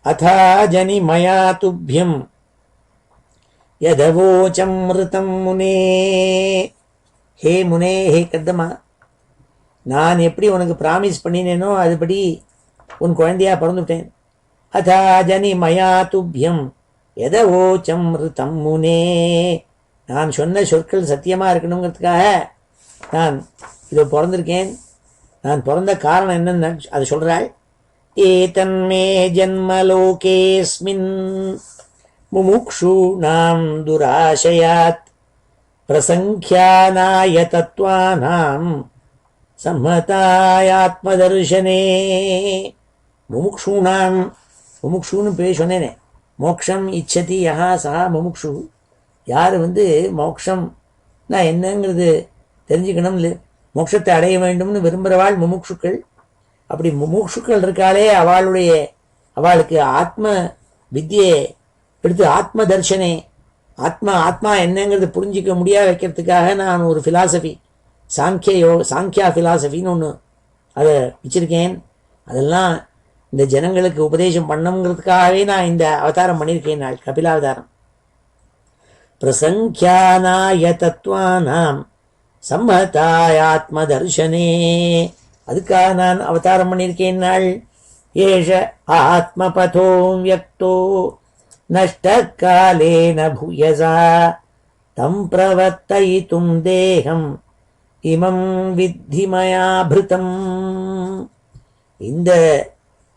அதா ஜனி மயா துப்யம் யதவோச்சம்ருதம் முனே. ஹே முனே, ஹே கர்தமா, நான் எப்படி உனக்கு ப்ராமிஸ் பண்ணினேனோ அதுபடி உன் குழந்தையா பிறந்துவிட்டேன். அதா ஜனி மயா துப்யம் யதவோச்சம்ருதம் முனே. நான் சொன்ன சொற்கள் சத்தியமாக இருக்கணுங்கிறதுக்காக நான் இதோ பிறந்திருக்கேன். நான் பிறந்த காரணம் என்னன்னு அதை சொல்கிறாள். ஏதன்மே ஜன்மலோகேஸ்மின் முமுக்ஷூணாம் துராசயாத் பிரசங்கியானாய தத்வானாம் சம்மதாயாத்மதர்ஷனே. முமுக்ஷூணாம், முமுக்ஷுன்னு பேர் சொன்னேனே, மோக்ஷம் இச்சதி யஹா சஹா முமுக்ஷு. யார் மோக்ஷம் நான் என்னங்கிறது தெரிஞ்சுக்கணும், மோட்சத்தை அடைய வேண்டும்னு விரும்புகிறவாள் முமுக்ஷுக்கள். அப்படி முமுக்ஷுக்கள் இருக்காளே, அவளுக்கு ஆத்ம வித்தியை எடுத்து ஆத்ம தர்ஷனே, ஆத்மா என்னங்கிறது புரிஞ்சிக்க முடியாது வைக்கிறதுக்காக நான் ஒரு ஃபிலாசபி, சாங்கியா ஃபிலாசபின்னு ஒன்று அதை வச்சிருக்கேன். அதெல்லாம் இந்த ஜனங்களுக்கு உபதேசம் பண்ணணுங்கிறதுக்காகவே நான் இந்த அவதாரம் பண்ணியிருக்கேன், நாள் கபிலாவதாரம். பிரசங்கியானாய தத்வானாம் சம்மதாயாத்ம தர்ஷனே, அதுக்காக நான் அவதாரம் பண்ணியிருக்கேன். நாள் ஏஷ ஆத்மபதோ வியக்தோ நஷ்டகாலேன பூயசா தம் பிரவர்த்தயிதும் தேகம் இமம் வித்திமயாபிருதம். இந்த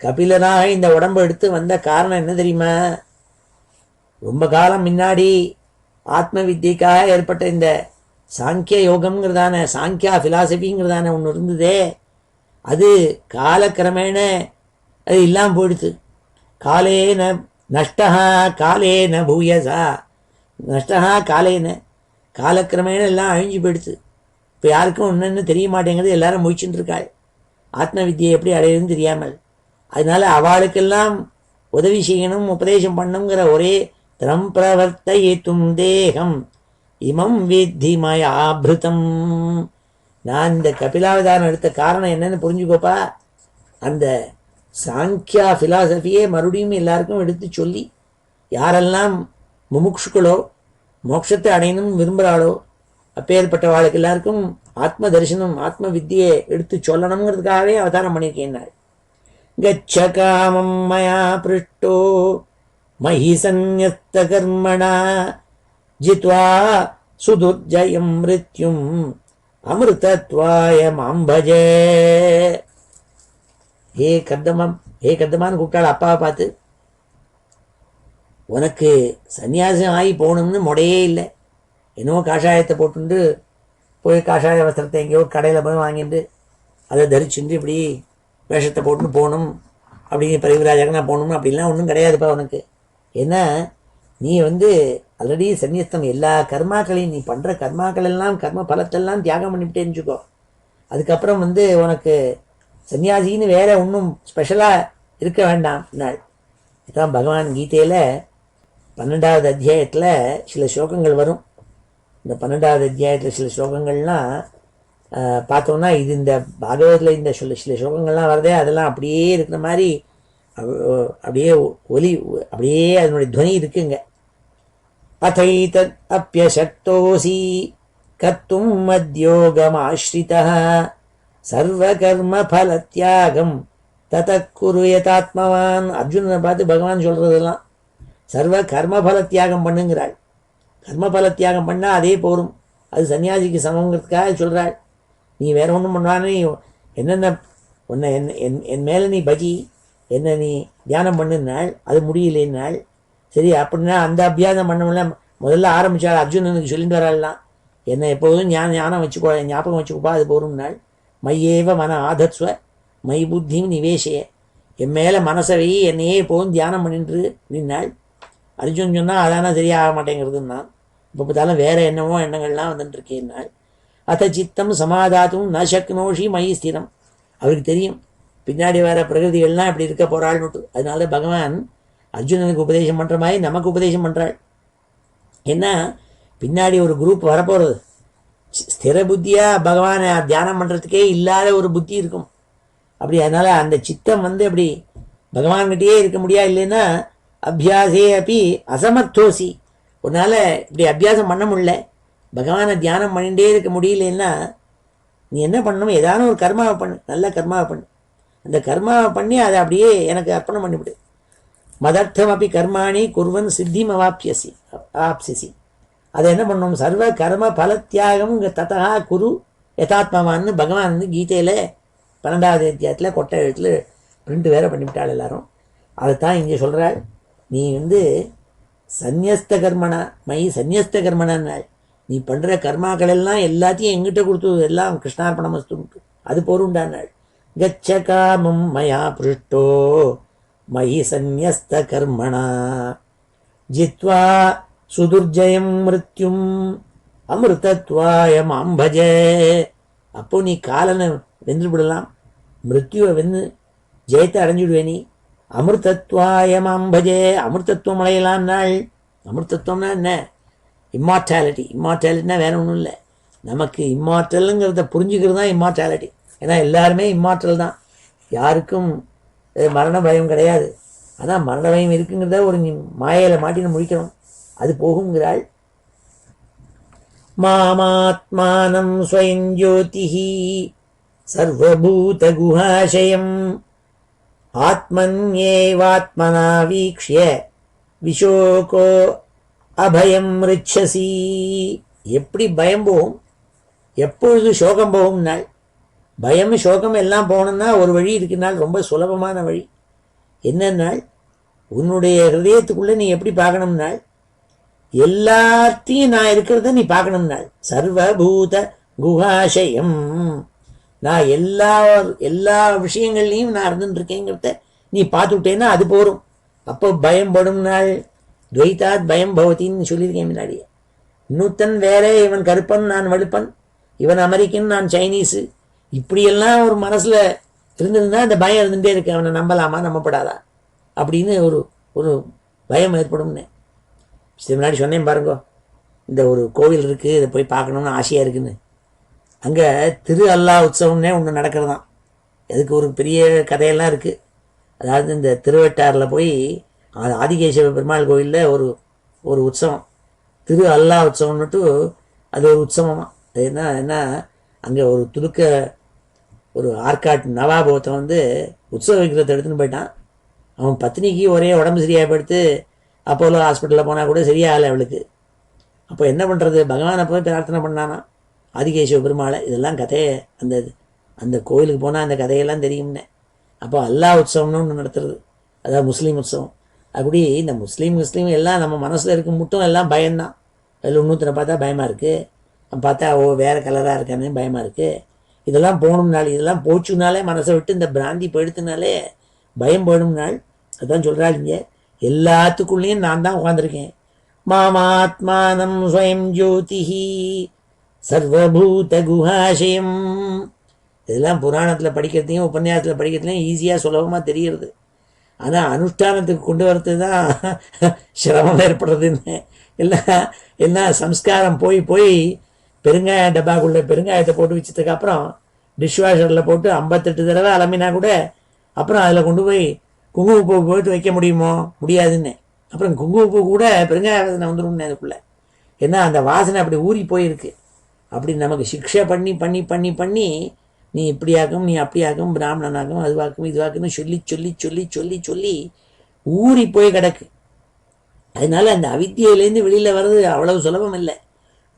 கபிலனாக இந்த உடம்பு எடுத்து வந்த காரணம் என்ன தெரியுமா? ரொம்ப காலம் முன்னாடி ஆத்ம வித்தியக்காக ஏற்பட்ட இந்த சாங்கிய யோகம்ங்கிறதான சாங்கியா ஃபிலாசபிங்கிறதான ஒன்று இருந்ததே, அது காலக்கிரமேண அது இல்லாமல் போயிடுது. காலேன நஷ்டா காலேன பூயசா, நஷ்டா காலேன, காலக்கிரமேண எல்லாம் அழிஞ்சு போயிடுது. இப்போ யாருக்கும் ஒன்றுன்னு தெரிய மாட்டேங்கிறது, எல்லாரும் முயற்சின்னு இருக்காள் ஆத்ம வித்தியை எப்படி அடையுதுன்னு தெரியாமல். அதனால அவளுக்கெல்லாம் உதவி செய்யணும், உபதேசம் பண்ணணுங்கிற ஒரே தரம் பிரவர்த்தயிதும் தேகம் இமம் வித்திமயாபிருதம். நான் இந்த கபிலாவதாரம் எடுத்த காரணம் என்னன்னு புரிஞ்சுக்கோப்பா. அந்த சாங்கியா ஃபிலாசபியே மறுபடியும் எல்லாருக்கும் எடுத்து சொல்லி, யாரெல்லாம் முமுக்ஷுக்களோ மோட்சத்தை அடையணும்னு விரும்புகிறாளோ அப்பேற்பட்டவாளுக்கு எல்லாருக்கும் ஆத்ம தரிசனம் ஆத்ம வித்தியை எடுத்து சொல்லணுங்கிறதுக்காகவே அவதாரம் பண்ணியிருக்கேன். கச்ச காமம் மயா பிருஷ்டோ மயி சந்யஸ்த கர்மணா ஜித்வா சுதுர்ஜயம் மிருத்யும் அமிர்தத்வாய மாம்பஜே. ஹே கர்தமான்னு கூப்பிட்டாள் அப்பாவை பார்த்து. உனக்கு சன்னியாசம் ஆகி போகணும்னு முடையே இல்லை. என்னவோ காஷாயத்தை போட்டுண்டு போய் காஷாய வஸ்திரத்தை எங்கேயோ கடையில் போய் வாங்கிட்டு அதை தரிச்சுட்டு இப்படி வேஷத்தை போட்டுன்னு போகணும், அப்படிங்கிற பரிவிராஜகனா போகணும்னு அப்படின்லாம் ஒன்றும் கிடையாதுப்பா உனக்கு. ஏன்னா நீ ஆல்ரெடி சன்னியஸ்தம், எல்லா கர்மாக்களையும் நீ பண்ணுற கர்மாக்கள் எல்லாம் கர்ம பலத்தெல்லாம் தியாகம் பண்ணிவிட்டேன்னு வச்சுக்கோ. அதுக்கப்புறம் உனக்கு சன்னியாசின்னு வேற ஒன்றும் ஸ்பெஷலாக இருக்க வேண்டாம் நாள். இதான் பகவான் கீதையில் 12வது அத்தியாயத்தில் சில ஸ்லோகங்கள் வரும். இந்த 12வது அத்தியாயத்தில் சில ஸ்லோகங்கள்லாம் பார்த்தோம்னா, இது இந்த பாகவதத்தில் இந்த சில ஸ்லோகங்கள்லாம் வரதே அதெல்லாம் அப்படியே இருக்கிற மாதிரி அப்படியே ஒலி, அப்படியே அதனுடைய துவனி இருக்குங்க. அதைதத் அப்யசக்தோசி கர்த்தும் மத்யோகமாஸ்ரிதः சர்வகர்ம ஃபலத்யாகம் ததக் குருயதாத்மவான். அர்ஜுனனை பார்த்து பகவான் சொல்றதெல்லாம் சர்வ கர்மபல தியாகம் பண்ணுங்கிறாள். கர்மபல தியாகம் பண்ணால் அதே போரும், அது சன்னியாசிக்கு சமங்கிறதுக்காக சொல்கிறாள். நீ வேற ஒன்றும் பண்ணுவான்னு என்னென்ன உன்னை என் மேலே நீ பஜி, என்ன நீ தியானம் பண்ணுனாள், அது முடியலேன்னாள். சரி, அப்படின்னா அந்த அபியாசம் பண்ணமுடியல முதல்ல ஆரம்பித்தாள். அர்ஜுனனுக்கு சொல்லிட்டு வராள்லாம், என்னை எப்போதும் ஞானம் வச்சுக்கோ, ஞாபகம் வச்சுக்கோப்பா, அது போரும் நாள். மையேவ மன ஆதத்ஸ்வ மை புத்தியும் நிவேசைய, என் மேலே மனசவை என்னையே எப்போதும் தியானம் பண்ணின்று அப்படின்னாள். அர்ஜுன் சொன்னால் அதானா சரியாக மாட்டேங்கிறதுன்னா இப்போ பார்த்தாலும் வேறு என்னமோ எண்ணங்கள்லாம் வந்துட்டு இருக்கேன்னாள். அத சித்தம் சமாதாத்தும் ந சக்னோஷி மயி ஸ்திரம். அவருக்கு தெரியும் பின்னாடி வர பிரகிருதிகள்லாம் இப்படி இருக்க போகிறாள்னுட்டு. அதனால பகவான் அர்ஜுனனுக்கு உபதேசம் பண்ணுற மாதிரி நமக்கு உபதேசம் பண்ணுறாள். ஏன்னா பின்னாடி ஒரு குரூப் வரப்போகிறது. ஸ்திர புத்தியாக பகவானை தியானம் பண்ணுறதுக்கே இல்லாத ஒரு புத்தி இருக்கும். அப்படி அதனால் அந்த சித்தம் அப்படி பகவான்கிட்டயே இருக்க முடியா. இல்லைன்னா அபியாசே அப்படி அசமர்த்தோசி. உன்னால் இப்படி அபியாசம் பண்ண முடியல, பகவானை தியானம் பண்ணிகிட்டே இருக்க முடியலன்னா நீ என்ன பண்ணணும்? ஏதான ஒரு கர்மாவை பண்ணு, நல்ல கர்மாவை பண்ணு. அந்த கர்மாவை பண்ணி அதை அப்படியே எனக்கு அர்ப்பணம் பண்ணிவிடு. மதர்த்தம் அப்படி கர்மாணி குர்வன் சித்திம் ஆப்சிசி. அதை என்ன பண்ணணும்? சர்வ கர்ம பலத்தியாகம் ததா குரு யதாத்மாவான்னு பகவான் கீதையில் 12வது அத்தியாயத்தில் கொட்டை எழுத்துல பிரிண்ட் வேற பண்ணிவிட்டாள் எல்லாரும். அதைத்தான் இங்கே சொல்கிறாள். நீ சந்நியஸ்த கர்மனா மயி சந்நியஸ்த கர்மனான்னாள். நீ பண்ணுற கர்மாக்கள் எல்லாம் எல்லாத்தையும் எங்கிட்ட கொடுத்து எல்லாம் கிருஷ்ணார்ப்பணம் வஸ்து அது போருண்டானாள். கச்ச காமம் மயா பிருஷ்டோ மயி சந்நியஸ்த கர்மணா ஜித்வா சுதுர்ஜயம் மிருத்யும் அமிர்தத்வாய மாம்பஜ. அப்போ நீ காலனை வென்று விடலாம், மிருத்யுவை வென்று ஜெயத்தை அடைஞ்சுடுவே. நீ அமிர்தத்வாய மாம்பஜே, அமிர்தத்துவம் அடையலாம் நாள். அமிர்தத்துவம்னா என்ன? இம்மார்டாலிட்டி. இம்மார்டாலிட்டினா வேற ஒன்றும் இல்லை. நமக்கு இம்மார்டலுங்கிறத புரிஞ்சுக்கிறது தான் இம்மார்டாலிட்டி. ஏன்னா எல்லாருமே இம்மார்டல் தான், யாருக்கும் மரண பயம் கிடையாது. ஆனால் மரண பயம் இருக்குங்கிறத ஒரு மாயையில் மாட்டின்னு முடிக்கணும், அது போகுங்கிறாள். மாமாத்மானம் ஸ்வயம் ஜோதிஹி சர்வபூத குஹாசயம் ஆத்மன்யேவாத்மனா வீக்ஷ்ய விஷோகோ அபயம் ரிச்சசி. எப்படி பயம் போகும், எப்பொழுது சோகம் போகும்னாள். பயம் சோகம் எல்லாம் போகணும்னா ஒரு வழி இருக்குனால், ரொம்ப சுலபமான வழி. என்னன்னாள், உன்னுடைய ஹிருதயத்துக்குள்ளே நீ எப்படி பார்க்கணும்னாள், எல்லாத்தையும் நான் இருக்கிறத நீ பார்க்கணும்னாள். சர்வபூத குஹாசயம், நான் எல்லா விஷயங்கள்லையும் நான் இருந்துருக்கேங்கிறத நீ பார்த்துட்டேன்னா அது போரும். அப்போ பயம் படும் நாள். துவைத்தாத் பயம் பவத்தின்னு சொல்லியிருக்கேன் முன்னாடியே. இன்னொருத்தன் வேற, இவன் கருப்பன் நான் வெளுப்பன், இவன் அமெரிக்கன் நான் சைனீஸு, இப்படியெல்லாம் ஒரு மனசில் இருந்திருந்தா அந்த பயம் இருந்துகிட்டே இருக்கு. அவனை நம்பலாமா நம்பப்படாதா அப்படின்னு ஒரு பயம் ஏற்படும்னு முன்னாடி சொன்னேன் பாருங்க. இந்த ஒரு கோவில் இருக்குது, இதை போய் பார்க்கணுன்னு ஆசையாக இருக்குன்னு. அங்கே திரு அல்லா உற்சவம்னே ஒன்று நடக்கிறதான். அதுக்கு ஒரு பெரிய கதையெல்லாம் இருக்குது. அதாவது இந்த திருவட்டாரில் போய் ஆதிகேசவ பெருமாள் கோயிலில் ஒரு உற்சவம், திரு அல்லா உற்சவம்னுட்டு அது ஒரு உற்சவமாக. அது என்ன அங்கே ஒரு ஆர்காட் நவாபத்தை உற்சவ விக்கிரத்தை எடுத்துன்னு போயிட்டான். அவன் பத்னிக்கு ஒரே உடம்பு சரியாக போயிடுத்து. அப்போலோ ஹாஸ்பிட்டலில் போனால் கூட சரியாகலை அவளுக்கு. அப்போ என்ன பண்ணுறது, பகவானை போய் பிரார்த்தனை பண்ணானா ஆதிகேசவ பெருமாளை. இதெல்லாம் கதையை அந்த கோயிலுக்கு போனால் அந்த கதையெல்லாம் தெரியும்னே. அப்போ அல்லா உற்சவம்னு ஒன்று நடத்துறது, அதாவது முஸ்லீம் உற்சவம். அப்படி இந்த முஸ்லீம் எல்லாம் நம்ம மனசில் இருக்க மட்டும் எல்லாம் பயம்தான். அதில் இன்னொருத்தரை பார்த்தா பயமாக இருக்குது, பார்த்தா வேறு கலராக இருக்கானே பயமாக இருக்குது. இதெல்லாம் போகணும்னாலே, இதெல்லாம் போச்சுனாலே மனசை விட்டு இந்த பிராந்தி போயிடுத்துனாலே பயம் போயிடும்னாள். அதுதான் சொல்கிறாள் இங்கே, எல்லாத்துக்குள்ளேயும் நான் தான் உட்காந்துருக்கேன். மாமாத்மானம் ஸ்வயம் ஜோதிஹி சர்வபூத குஹாசயம். இதெல்லாம் புராணத்தில் படிக்கிறதையும் உபன்யாசத்தில் படிக்கிறதுலையும் ஈஸியாக சுலபமாக தெரிகிறது. ஆனால் அனுஷ்டானத்துக்கு கொண்டு வரது தான் சிரமம் ஏற்படுறதுன்னு. எல்லாம் சம்ஸ்காரம் போய் பெருங்காய டப்பாக்குள்ளே பெருங்காயத்தை போட்டு வச்சதுக்கப்புறம் டிஷ்வாஷரில் போட்டு 58 தடவை அலம்பினா கூட அப்புறம் அதில் கொண்டு போய் குங்குமப்பூ போட்டு வைக்க முடியுமோ? முடியாதுன்னு. அப்புறம் குங்குமப்பூ கூட பெருங்காய வாசனை வந்துடும் அதுக்குள்ளே. ஏன்னா அந்த வாசனை அப்படி ஊறி போயிருக்கு. அப்படி நமக்கு சிக்ஷை பண்ணி பண்ணி பண்ணி பண்ணி நீ இப்படியாக்கும், நீ அப்படியாக்கும், பிராமணனாகும், அதுவாக்கும், இதுவாக்குன்னு சொல்லி சொல்லி சொல்லி சொல்லி சொல்லி ஊறி போய் கிடக்கு. அதனால அந்த அவித்தியிலேருந்து வெளியில் வர்றது அவ்வளவு சுலபம் இல்லை.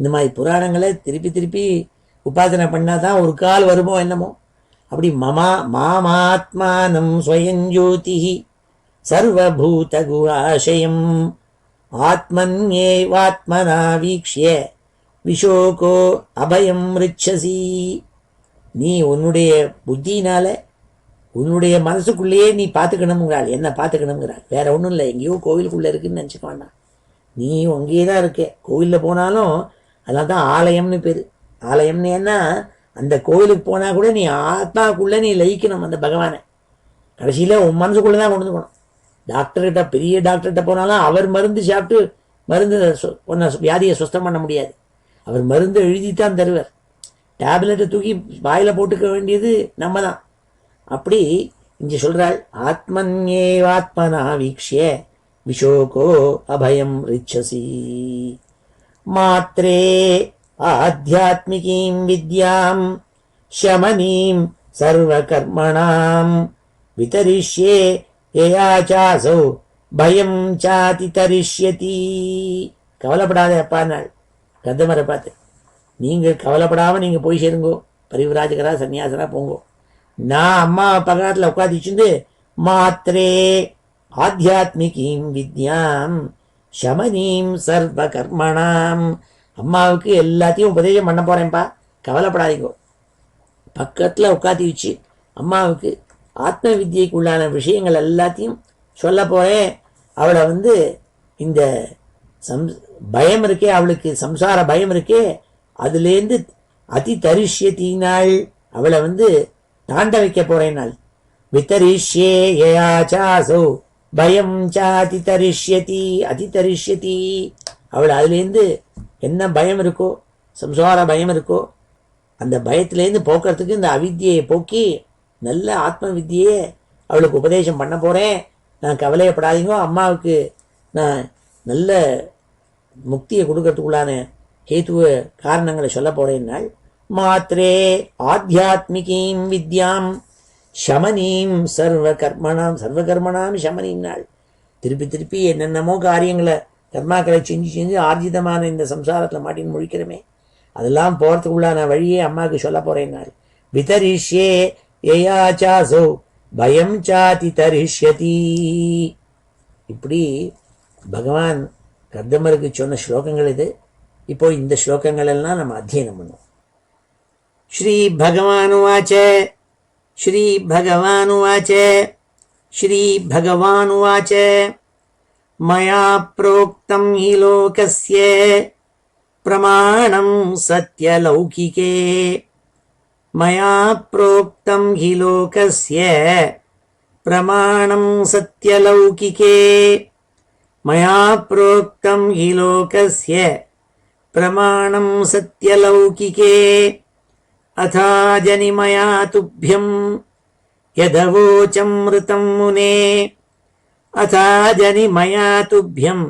இந்த மாதிரி புராணங்களை திருப்பி திருப்பி உபாசனை பண்ணால் தான் ஒரு கால் வருமோ என்னமோ. அப்படி மாமாத்மானம் ஸ்வயஞ்சோதிஹி சர்வபூத குஹாசயம் ஆத்மன்யேவாத்மனா வீக்ஷ்ய விஷோகோ அபயம் ரிச்சசி. நீ உன்னுடைய புத்தியினால உன்னுடைய மனசுக்குள்ளேயே நீ பார்த்துக்கணுங்கிறாள், என்ன பார்த்துக்கணுங்கிறாள். வேற ஒன்றும் இல்லை, எங்கேயோ கோவிலுக்குள்ளே இருக்குன்னு நினச்சிக்க வேண்டாம். நீ அங்கேயே தான் இருக்க. கோவிலில் போனாலும் அதனால தான் ஆலயம்னு பேர். ஆலயம்னு ஏன்னா அந்த கோவிலுக்கு போனால் கூட நீ ஆத்மாக்குள்ளே நீ லயிக்கணும் அந்த பகவானை. கடைசியில் உன் மனசுக்குள்ளே தான் கொண்டு போகணும். டாக்டர்கிட்ட, பெரிய டாக்டர்கிட்ட போனாலும் அவர் மருந்து சாப்பிட்டு மருந்து ஒன்றை வியாதியை சுத்தம் பண்ண முடியாது. அவர் மருந்து எழுதி தான் தருவார். டேப்லெட்டை தூக்கி வாயில் போட்டுக்க வேண்டியது நம்ம தான். அப்படி இங்கே சொல்கிறாள், ஆத்மன்யேவாத்மனா வீக்ஷ்ய விஷோகோ அபயம் ரிச்சசி மாத்ரே ஆத்யாத்மிகீம் வித்யாம் ஷமனீம் சர்வகர்மணாம் விதரிஷ்யே ஏயாச்சாசௌ பயம் சாதி தரிஷ்யதி. கவலைப்படாத அப்பா நாள் கந்தமரை பார்த்து, நீங்கள் கவலைப்படாமல் நீங்கள் போய் சேருங்கோ, பரிவிராஜகரா சன்னியாசனா போங்கோ. நான் அம்மா பக்கத்தில் உட்காந்துச்சுண்டு மாத்திரே ஆத்தியாத்மிகீம் வித்யாம் ஷமனீம் சர்வ கர்மணாம், அம்மாவுக்கு எல்லாத்தையும் உபதேசம் பண்ண போகிறேன்ப்பா, கவலைப்படாதீங்கோ. பக்கத்தில் உட்காந்து வச்சு அம்மாவுக்கு ஆத்ம வித்யைக்குள்ளான விஷயங்கள் எல்லாத்தையும் சொல்ல போகிறேன். அவளை இந்த பயம் இருக்கே, அவளுக்கு சம்சார பயம் இருக்கே, அதுலேருந்து அதி தரிஷ்யத்தினாள், அவளை தாண்ட வைக்க போறேன் நாள். வித்தரிஷ்யே யயாச்சாசோ பயம் சாதி தரிஷ்யதி அதி தரிஷ்யதி. அவள் அதுலேருந்து என்ன பயம் இருக்கோ, சம்சார பயம் இருக்கோ, அந்த பயத்திலேருந்து போக்குறதுக்கு இந்த அவித்தியை போக்கி நல்ல ஆத்ம வித்தியை அவளுக்கு உபதேசம் பண்ண போகிறேன். நான் கவலையப்படாதீங்க, அம்மாவுக்கு நான் நல்ல முக்தியை கொடுக்கறதுக்குள்ளான ஹேத்துவ காரணங்களை சொல்ல போகிறேன்னாள். மாத்திரே ஆத்தியாத்மிகீம் வித்யாம் ஷமனீம் சர்வ கர்மணாம் ஷமனீம்னாள். திருப்பி திருப்பி என்னென்னமோ காரியங்களை கர்மாக்களை செஞ்சு ஆர்ஜிதமான இந்த சம்சாரத்தில் மாட்டின்னு முழிக்கிறமே, அதெல்லாம் போகிறதுக்குள்ளான வழியே அம்மாவுக்கு சொல்ல போகிறேன்னாள். விதரிஷ்யே ஏயாச்சாசோ பயம் சாதி தரிஷ்யதி. இப்படி பகவான் கர்தமருக்கு சொன்ன ஸ்லோகங்கள் இது. இப்போ இந்த ஸ்லோகங்கள் எல்லாம் நம்ம அத்தியனம் பண்ணுவோம். ஸ்ரீ பகவானுவாச்ச ஸ்ரீ பகவானுவாச்ச ஸ்ரீ பகவானுவாச்ச மயா ப்ரோக்தம் ஹி லோகஸ்ய பிரமாணம் சத்யலௌகிகே மயா ப்ரோக்தம் ஹி லோகஸ்ய பிரமாணம் சத்யலௌகிகே மயா ப்ரோக்தம் ஹி லோகஸ்ய பிரமாணம் சத்யலௌகிகே அதா ஜனிமயா துப்யம் யதவோச்சம்ருதம் முனே அதா ஜனிமயா துப்யம்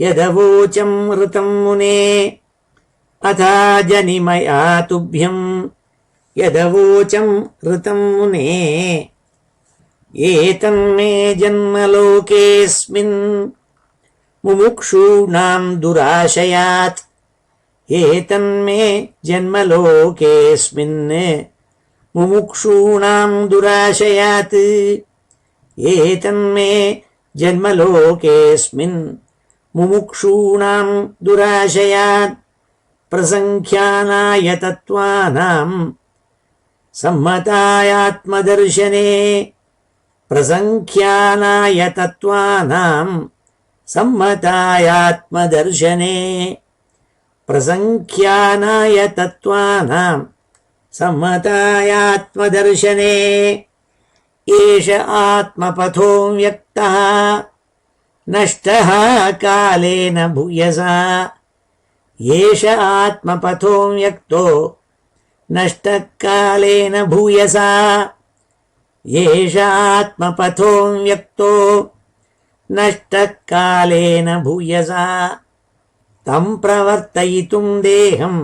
யதவோச்சம்ருதம் முனே அதா ஜனிமயா துப்யம் யதவோச்சம்ருதம் முனே ஏதன்மே ஜன்மலோகேஸ்மின் முமுக்ஷூணாம் துராஷயாத் ஏதன்மே ஜன்மலோகேஸ்மின் முமுக்ஷூணாம் துராஷயாத் ஏதன்மே ஜன்மலோகேஸ்மின் முமுக்ஷூணாம் துராஷயாத் பிரசங்க்யானாய தத்வானாம் சம்மதாயாத்மதர்சனே பிரசங்க்யானாய தத்வானாம் சம்மதாயாத்மதர்சனே பிரசங்க்யானாய தத்வானாம் சம்மதாயாத்மதர்சனே ஏஷ ஆத்மபதோ வ்யக்தः நஷ்டः காலேன பூயசா ஏஷ ஆத்மபதோ வ்யக்தோ நஷ்டः காலேன பூயசா ஏஷ ஆத்மபதோ வ்யக்தோ நஷ்டः காலேன பூயசா தம் பிரவர்த்தயித்தும் தேகம்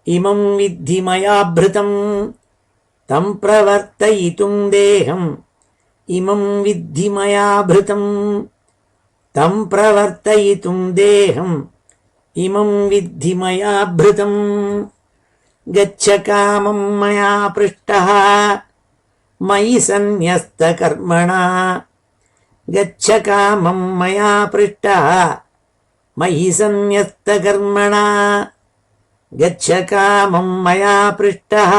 இமம் வித்தி மயாப்ருதம் தம் பிரவர்த்தயித்தும் தேகம் இமம் வித்தி மயாப்ருதம் தம் பிரவர்த்தயித்தும் தேகம் இமம் வித்தி மயாப்ருதம் கச்ச காமம் மயா பிருஷ்டः மயி சந்நியஸ்த கர்மணா கச்ச காமம் மயா பிருஷ்டः மயி சந்நியஸ்த கர்மணா கச்ச காமம் மயா பிருஷ்டः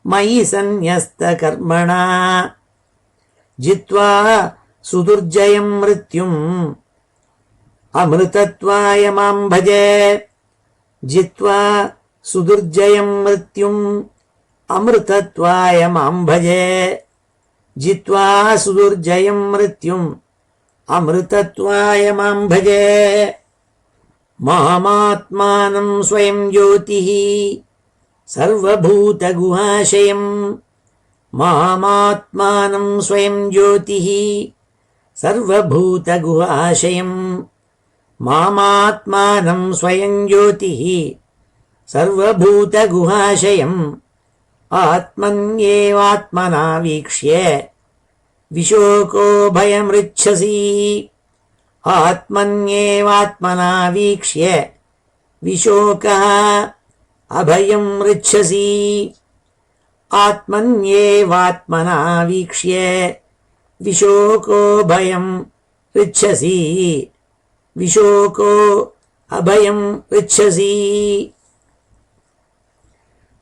மயி சந்யஸ்த கர்மணா ஜித்வா சுதுர்ஜயம் மிருத்யும் அமிர்தத்வாய மாம் பஜே. ஜித்வா சுதுர்ஜயம் மிருத்யும் அமிர்தத்வாய மாம் பஜே. ஜித்வா சுதுர்ஜயம் மிருத்யும் அமிர்தத்வாய மாம் பஜே. மாமாத்மானம் ஸ்வயம் ஜோதிஹ சர்வபூதகுஹாசயம். மாமாத்மானம் ஸ்வயம் ஜோதிஹ சர்வபூதகுஹாசயம். மாமாத்மானம் ஸ்வயம் ஜோதிஹ சர்வபூதகுஹாசயம். ஆத்மன்யேவாத்மனா வீக்ஷ்ய விஷோகோ பயம்ருச்சசி. ஆத்மன்யேவாத்மனா வீக்ஷ்ய விஷோகः அபயம் ருச்சசி. ஆத்மன்யேவாத்மனா வீக்ஷ்ய விஷோகோ பயம் ருச்சசி. விஷோகோ அபயம் ருச்சசி.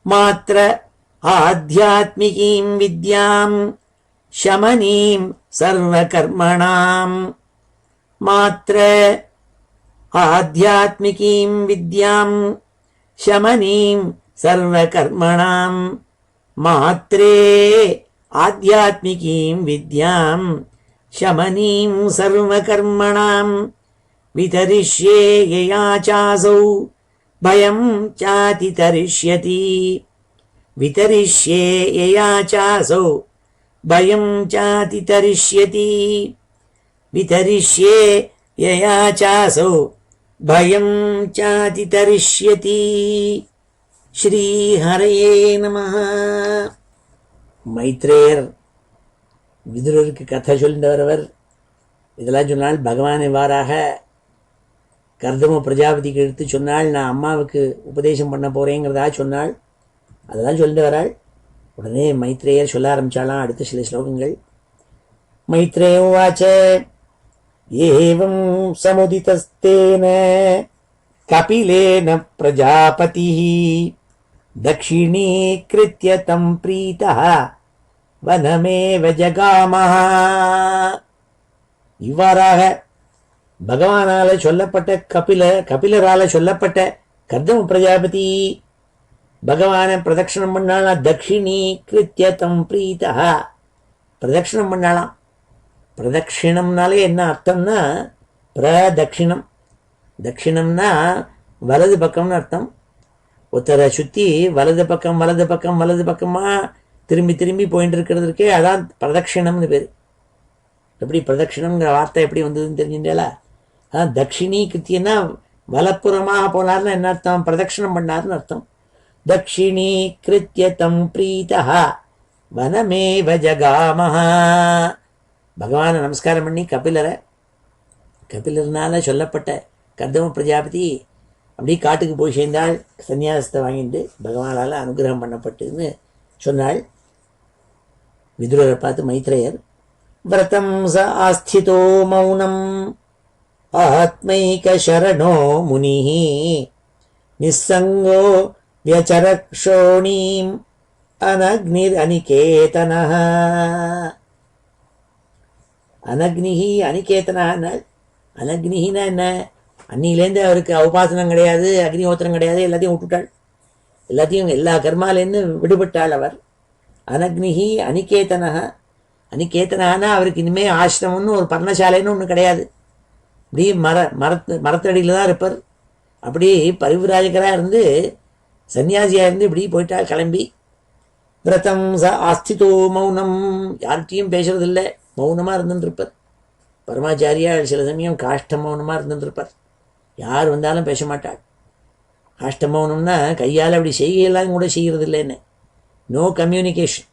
மாத்ர ஆத்யாத்மிகீம் வித்யாம் ஷமனீம் சர்வகர்மணாம். மாத்ர ஆத்யாத்மிகீம் வித்யாம் ஷமனீம் சர்வகர்மணாம். மாத்ரே ஆத்யாத்மிகீம் வித்யாம் ஷமனீம் சர்வகர்மணாம். விதரிஷ்யே யயா சாசௌ பயம் சாதி தரிஷ்யதி. விதரிஷ்யே யயா சாசௌ பயம் சாதி தரிஷ்யதி. விதரிஷ்யே யயா சாசௌ பயம் சாதி தரிஷ்யதி. ஸ்ரீ ஹரயே நமஹ. மைத்ரேயர் விதுரருக்கு கதை சொல்லிட்டு வரவர். இதெல்லாம் சொன்னால் பகவான் இவ்வாறாக கர்தம பிரஜாபதிக்கு எடுத்து சொன்னால், நான் அம்மாவுக்கு உபதேசம் பண்ண போறேங்கிறதா சொன்னாள். அதெல்லாம் சொல்லிட்டு வராள். உடனே மைத்ரேயர் சொல்ல ஆரம்பிச்சாலாம் அடுத்த சில ஸ்லோகங்கள். மைத்ரேய உவாச்ச ஏவம் சமுதிதஸ்தேன கபிலேன பிரஜாபதிः தக்ஷிணீக்ருத்ய தம் ப்ரீதः வனமேவ ஜகாமஹ. இவ்வாறாக பகவானால சொல்லப்பட்ட கபிலரால சொல்லப்பட்ட கர்தம பிரஜாபதி பகவானை பிரதட்சணம் பண்ணாலாம். தக்ஷிணீக்ருத்ய தம் ப்ரீதः பிரதட்சணம் பண்ணாலாம். பிரதட்சிணம்னாலே என்ன அர்த்தம்னா பிரதட்சிணம். தட்சிணம்னா வலது பக்கம்னு அர்த்தம். ஒருத்தரை சுற்றி வலது பக்கம் வலது பக்கம் வலது பக்கமாக திரும்பி திரும்பி போயிட்டு இருக்கிறதுக்கே அதான் பிரதட்சிணம்னு பேர். எப்படி பிரதட்சிணம்ங்கிற வார்த்தை எப்படி வந்ததுன்னு தெரிஞ்சுட்டேல. அதான் தக்ஷிணி கிருத்தியன்னா வலப்புறமாக போனார்னு என்ன அர்த்தம்? பிரதட்சிணம் பண்ணார்னு அர்த்தம். தக்ஷிணி கிருத்திய தம் ப்ரீதः வனமேவ ஜகாமஹ. பகவானை நமஸ்காரம் பண்ணி கபிலர்னால சொல்லப்பட்ட கர்தம பிரஜாபதி அப்படி காட்டுக்கு போய் சேர்ந்தாள். சன்னியாசத்தை வாங்கிட்டு பகவானால் அனுகிரகம் பண்ணப்பட்டுன்னு சொன்னாள். விதுரரை பார்த்து மைத்ரேயர் விரதம் ச ஆஸ்திதோ மௌனம் ஆத்மைக சரணோ முனிः நிஸ்ஸங்கோ வியசரக்ஷோணீம் அனக்னிர் அனிகேதனः. அனக்னிஹி அனிகேதனான்னாள். அனக்னிஹின்னா என்ன? அன்னிலேருந்து அவருக்கு உபாசனம் கிடையாது, அக்னிஹோத்திரம் கிடையாது, எல்லாத்தையும் விட்டுட்டாள். எல்லா கர்மாலேருந்து விடுபட்டாள் அவர். அனக்னிஹி அனிகேதனः. அனிகேதனானா அவருக்கு இனிமேல் ஆசிரமம்னு ஒரு பர்ணசாலைன்னு ஒன்று கிடையாது. இப்படி மரத்தடியில் தான் இருப்பார். அப்படி பரிவிராஜகராக இருந்து சன்னியாசியாக இருந்து இப்படி போயிட்டாள் கிளம்பி. விரதம் ச ஆஸ்திதோ மௌனம். யார்கிட்டையும் பேசுறதில்லை, மௌனமாக இருந்துருப்பார். பரமாச்சாரியால் சில சமயம் காஷ்ட மௌனமாக இருந்துருப்பார். யார் வந்தாலும் பேச மாட்டாள். காஷ்ட மௌனம்னா கையால் அப்படி செய்யலாம் கூட செய்கிறது இல்லைன்னு. No communication.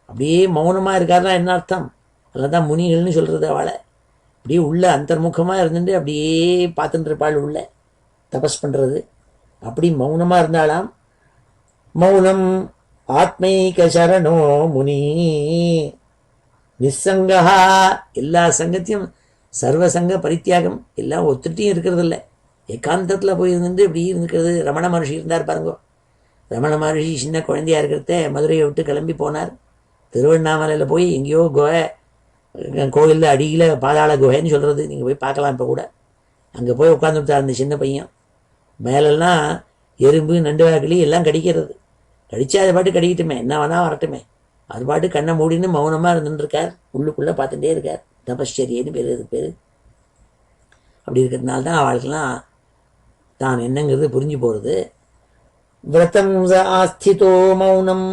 அப்படியே மௌனமாக இருக்காருன்னா என்ன அர்த்தம்? அதில் தான் முனிகள்னு சொல்கிறது. அவளை அப்படியே உள்ள அந்தர்முகமாக இருந்துட்டு அப்படியே பார்த்துட்டு இருப்பாள். உள்ள தபஸ் பண்ணுறது. அப்படி மௌனமாக இருந்தாலாம். மௌனம் ஆத்மைக சரணோ முனி நிசங்கா. எல்லா சங்கத்தையும் சர்வசங்க பரித்தியாகம் எல்லாம் ஒத்துட்டையும் இருக்கிறது இல்லை. ஏகாந்தத்தில் போய் இருந்து இப்படி இருந்துக்கிறது. ரமண மகர்ஷி இருந்தார் பாருங்க. ரமண மகர்ஷி சின்ன குழந்தையா இருக்கிறத மதுரையை விட்டு கிளம்பி போனார். திருவண்ணாமலையில் போய் எங்கேயோ குகை, கோயிலில் அடியில் பாதாள குகைன்னு சொல்கிறது, நீங்கள் போய் பார்க்கலாம். இப்போ கூட அங்கே போய் உட்காந்துட்டார் அந்த சின்ன பையன். மேலெல்லாம் எறும்பு நண்டு வாக்கிளி எல்லாம் கடிக்கிறது. கடிச்சா அது பாட்டு கடிக்கட்டுமே, என்ன வேணா வரட்டுமே. அது பாட்டு கண்ணை மூடின்னு மௌனமாக இருந்துருக்கார். உள்ளுக்குள்ளே பார்த்துட்டே இருக்கார். தபஸ்சரியன்னு பேர், அது பேர். அப்படி இருக்கிறதுனால தான் அவளுக்கெல்லாம் தான் என்னங்கிறது புரிஞ்சு போகிறது. விரதம் ஆஸ்திதோ மௌனம்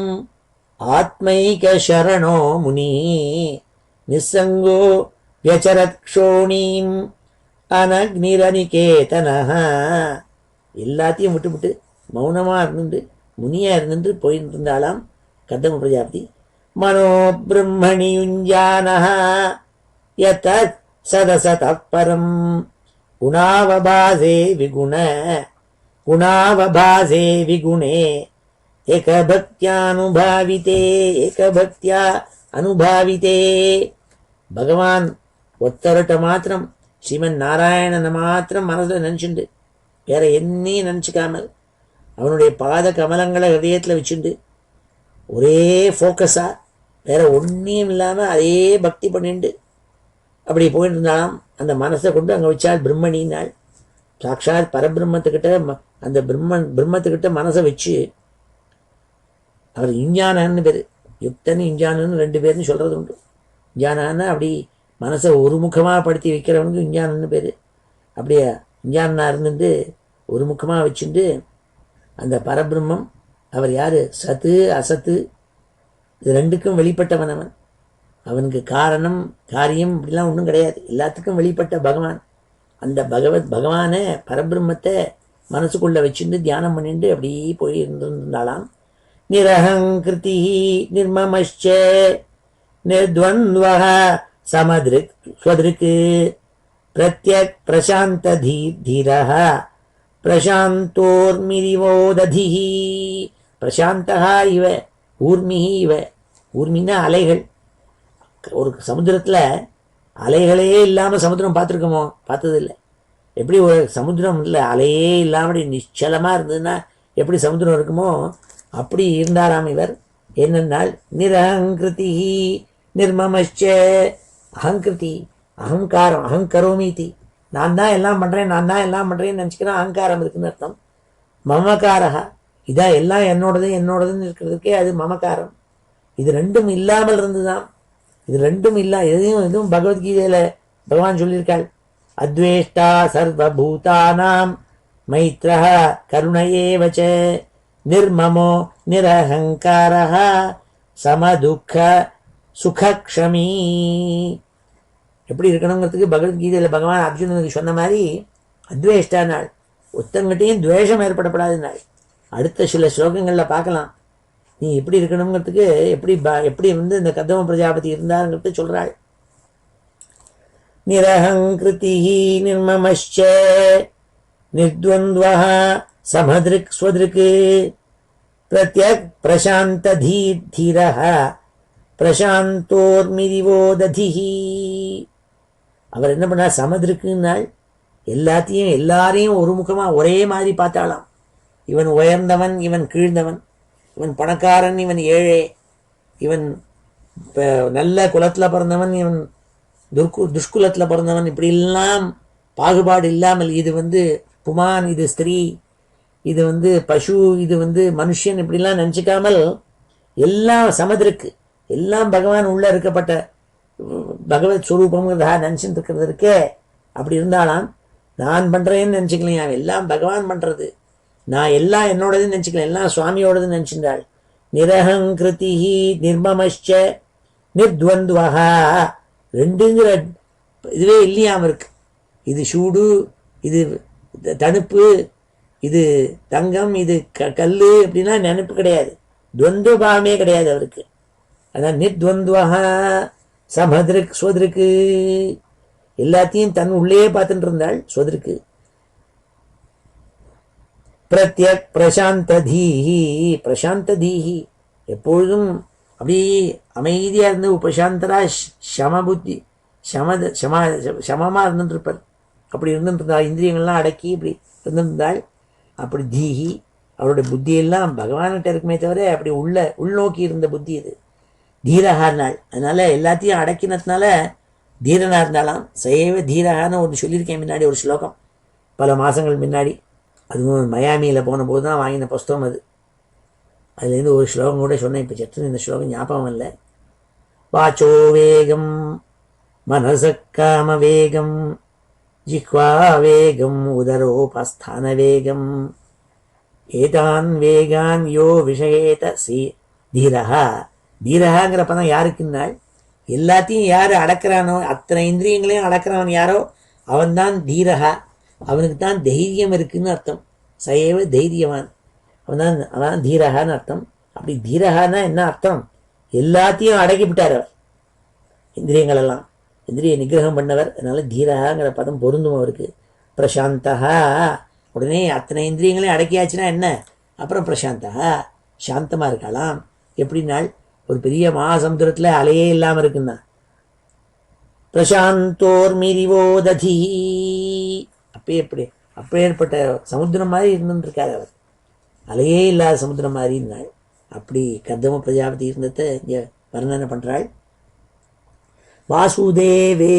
ஆத்மைக சரணோ முனி நிசங்கோ வியச்சரத் க்ஷோணீம் அனக்னிரனிகேதன. எல்லாத்தையும் விட்டு மௌனமாக இருந்துட்டு முனியாக இருந்துட்டு போயிட்டு இருந்தாலாம் கதம பிரஜாபதி. மனோ பிரம்மணி யுஞ்சானஹ யதத் சதசதப் பரம் குணாவபாசே விகுணே ஏகபக்தியா அனுபாவித்தே. பகவான் ஒத்தரட்ட மாத்திரம் ஸ்ரீமன் நாராயணனை மாத்திரம் மனசில் நினச்சிண்டு வேற என்னையும் நினச்சிக்காமல் அவனுடைய பாத கமலங்களை ஹிருதயத்தில் வச்சுண்டு ஒரே ஃபோக்கஸாக வேற ஒன்றையும் இல்லாமல் அதே பக்தி பண்ணிண்டு அப்படி போயிட்டு இருந்தாலும் அந்த மனசை கொண்டு அங்கே வச்சால் பிரம்மணினாள். சாட்சாத் பரபிரம்மத்துக்கிட்ட அந்த பிரம்மத்துக்கிட்ட மனசை வச்சு அவர் இஞ்ஞானன்னு பேர், யுக்தன்னு இஞ்ஞானன்னு 2 பேர்னு சொல்கிறது உண்டு. இஞ்ஞானான்னு அப்படி மனசை ஒருமுகமாக படுத்தி வைக்கிறவனுக்கு இஞ்ஞானன்னு பேர். அப்படியே இஞ்ஞானா இருந்துட்டு ஒருமுகமாக வச்சுட்டு அந்த பரபிரம்மம் அவர் யார், சத்து அசத்து இது 2க்கும் வெளிப்பட்டவன் அவன். அவனுக்கு காரணம் காரியம் இப்படிலாம் ஒன்றும் கிடையாது, எல்லாத்துக்கும் வெளிப்பட்ட பகவான். அந்த பகவானை பரபிரம்மத்தை மனசுக்குள்ளே வச்சுட்டு தியானம் பண்ணிட்டு அப்படியே போய் இருந்திருந்தாலாம். நிரஹங்கிருதி நிர்மமச்ச நிர்த்வந்த்வஹ சமத்ருக் ஸ்வத்ருக் பிரத்யக் பிரசாந்த தீரஹ பிரசாந்தோர்மிரிவோததிஹி. பிரசாந்தஹா இவ ஊர்மிஹி இவ. ஊர்மின்னா அலைகள். ஒரு சமுத்திரத்தில் அலைகளே இல்லாமல் சமுத்திரம் பார்த்துருக்கோமோ? பார்த்ததில்லை. எப்படி ஒரு சமுத்திரம் இல்லை அலையே இல்லாமல் நிச்சலமாக இருந்ததுன்னா எப்படி சமுத்திரம் இருக்குமோ அப்படி இருந்தாராம் இவர். என்னென்னால் நிரஹங்கிருதி நிர்மமச்ச. அகங்கிருதி அகங்காரம், அகங்கரோமீதி, நான் தான் எல்லாம் பண்ணுறேன்னு நினச்சிக்கிறேன். அகங்காரம் இருக்குன்னு அர்த்தம். மமகாரா, இதான் எல்லாம் என்னோடதுன்னு இருக்கிறதுக்கே அது மமகாரம். இது 2ம் இல்லாமல் இருந்துதான். இது 2ம் எதுவும் பகவத்கீதையில் பகவான் சொல்லியிருக்காள். அத்வேஷ்டா சர்வபூதானாம் மைத்ரஹ கருணையேவச்ச நிர்மமோ நிரஹங்காரஹ சமதுக்க சுகக்ஷமீ. எப்படி இருக்கணுங்கிறதுக்கு பகவத்கீதையில் பகவான் அர்ஜுனனுக்கு சொன்ன மாதிரி அத்வேஷ்டா நாள், ஒத்தங்கிட்டையும் துவேஷம் ஏற்படப்படாது நாள். அடுத்த சில ஸ்லோகங்களில் பார்க்கலாம் நீ எப்படி இருக்கணுங்கிறதுக்கு எப்படி இந்த கதம பிரஜாபதி இருந்தாருங்கிறது சொல்றாள். நிரஹங்கிருதி நிர்மமச்ச நிர்த்வந்த்வஹ சமத்ருக் ஸ்வத்ருக் பிரத்யக் பிரசாந்த தீரஹ பிரசாந்தோர்மிரிவோததிஹி. அவர் என்ன பண்ணார், சமத்ருக்குன்னாள். எல்லாரையும் ஒருமுகமாக ஒரே மாதிரி பார்த்தாலாம். இவன் உயர்ந்தவன், இவன் கீழ்ந்தவன், இவன் பணக்காரன், இவன் ஏழை, இவன் நல்ல குலத்தில் பிறந்தவன், இவன் துஷ்குலத்தில் பிறந்தவன், இப்படியெல்லாம் பாகுபாடு இல்லாமல் இது புமான், இது ஸ்திரீ, இது பசு, இது மனுஷன், இப்படிலாம் நினச்சிக்காமல் எல்லாம் சமதிருக்கு, எல்லாம் பகவான் உள்ள இருக்கப்பட்ட பகவத் ஸ்வரூபங்கிறதா நினச்சிட்டு இருக்கிறது இருக்கே. அப்படி இருந்தாலாம் நான் பண்ணுறேன்னு நினச்சிக்கலாம், எல்லாம் பகவான் பண்ணுறது, நான் எல்லாம் என்னோடதுன்னு நினச்சிக்கலாம், எல்லாம் சுவாமியோடதுன்னு நினச்சிருந்தாள். நிரஹங்கிருதி நிர்மமச்ச நிர்த்வந்த்வஹா. 2ங்கிற இதுவே இல்லையாம இருக்கு. இது சூடு, இது தணுப்பு, இது தங்கம், இது கல், அப்படின்னா நினைப்பு கிடையாது. துவந்துபாவமே கிடையாது அவருக்கு. அதான் நிர்த்வந்த்வஹா சமத்ருக் ஸ்வத்ருக்கு. எல்லாத்தையும் தன் உள்ளே பார்த்துட்டு இருந்தாள். ஸ்வத்ருக்கு பிரத்யக் பிரசாந்த தீஹி. பிரசாந்த தீஹி எப்பொழுதும் அப்படி அமைதியாக இருந்து உபசாந்தரா சமபுத்தி சமமாக இருந்துட்டு இருப்பார். அப்படி இருந்துட்டு இருந்தாள். இந்திரியங்கள்லாம் அடக்கி இப்படி இருந்துருந்தாள். அப்படி தீஹி அவருடைய புத்தியெல்லாம் பகவான்கிட்ட இருக்குமே தவிர அப்படி உள்நோக்கி இருந்த புத்தி இது. தீரகா நாள், அதனால எல்லாத்தையும் அடக்கினதுனால தீரனா இருந்தாலாம். சைவ தீரகான்னு ஒன்று சொல்லியிருக்கேன் முன்னாடி, ஒரு ஸ்லோகம் பல மாதங்கள் முன்னாடி. அதுவும் மயாமியில் போன போது தான் வாங்கின புஸ்தகம் அது. அதுலேருந்து ஒரு ஸ்லோகம் கூட சொன்னேன், இப்போ சற்று இந்த ஸ்லோகம் ஞாபகம் இல்லை. வாச்சோ வேகம் மனசக்காம வேகம் ஜிஹ்வா வேகம் உதரோபஸ்தான வேகம் ஏதான் வேகான் யோ விஷயேத தீரஹா. தீரஹாங்கிற பதம் யாருக்குன்னாள், எல்லாத்தையும் யார் அடக்கிறானோ, அத்தனை இந்திரியங்களையும் அடக்கிறவன் யாரோ அவன்தான் தீரஹா. அவனுக்கு தான் தைரியம் இருக்குன்னு அர்த்தம். சைவ தைரியவான் அவன் தீரஹான்னு அர்த்தம். அப்படி தீரஹான்னா என்ன அர்த்தம்? எல்லாத்தையும் அடக்கிவிட்டார் அவர், இந்திரியங்கள் எல்லாம் இந்திரிய நிகிரகம் பண்ணவர். அதனால தீரஹாங்கிற பதம் பொருந்தும் அவருக்கு. பிரசாந்தஹா, உடனே அத்தனை இந்திரியங்களையும் அடக்கியாச்சுன்னா என்ன, அப்புறம் பிரசாந்தஹா சாந்தமாக இருக்கலாம். எப்படின்னாள், ஒரு பெரிய மகாசமுத்திரத்தில் அலையே இல்லாமல் இருக்குன்னா பிரசாந்தோர் மிரிவோததி, அப்பேற்பட்ட சமுத்திரம் மாதிரி இருந்துருக்கார் அவர், அலையே இல்லாத சமுத்திரம் மாதிரி இருந்தாள். அப்படி கர்தம பிரஜாபதி இருந்ததை இங்கே வர்ணனை பண்ணுறாள். வாசுதேவே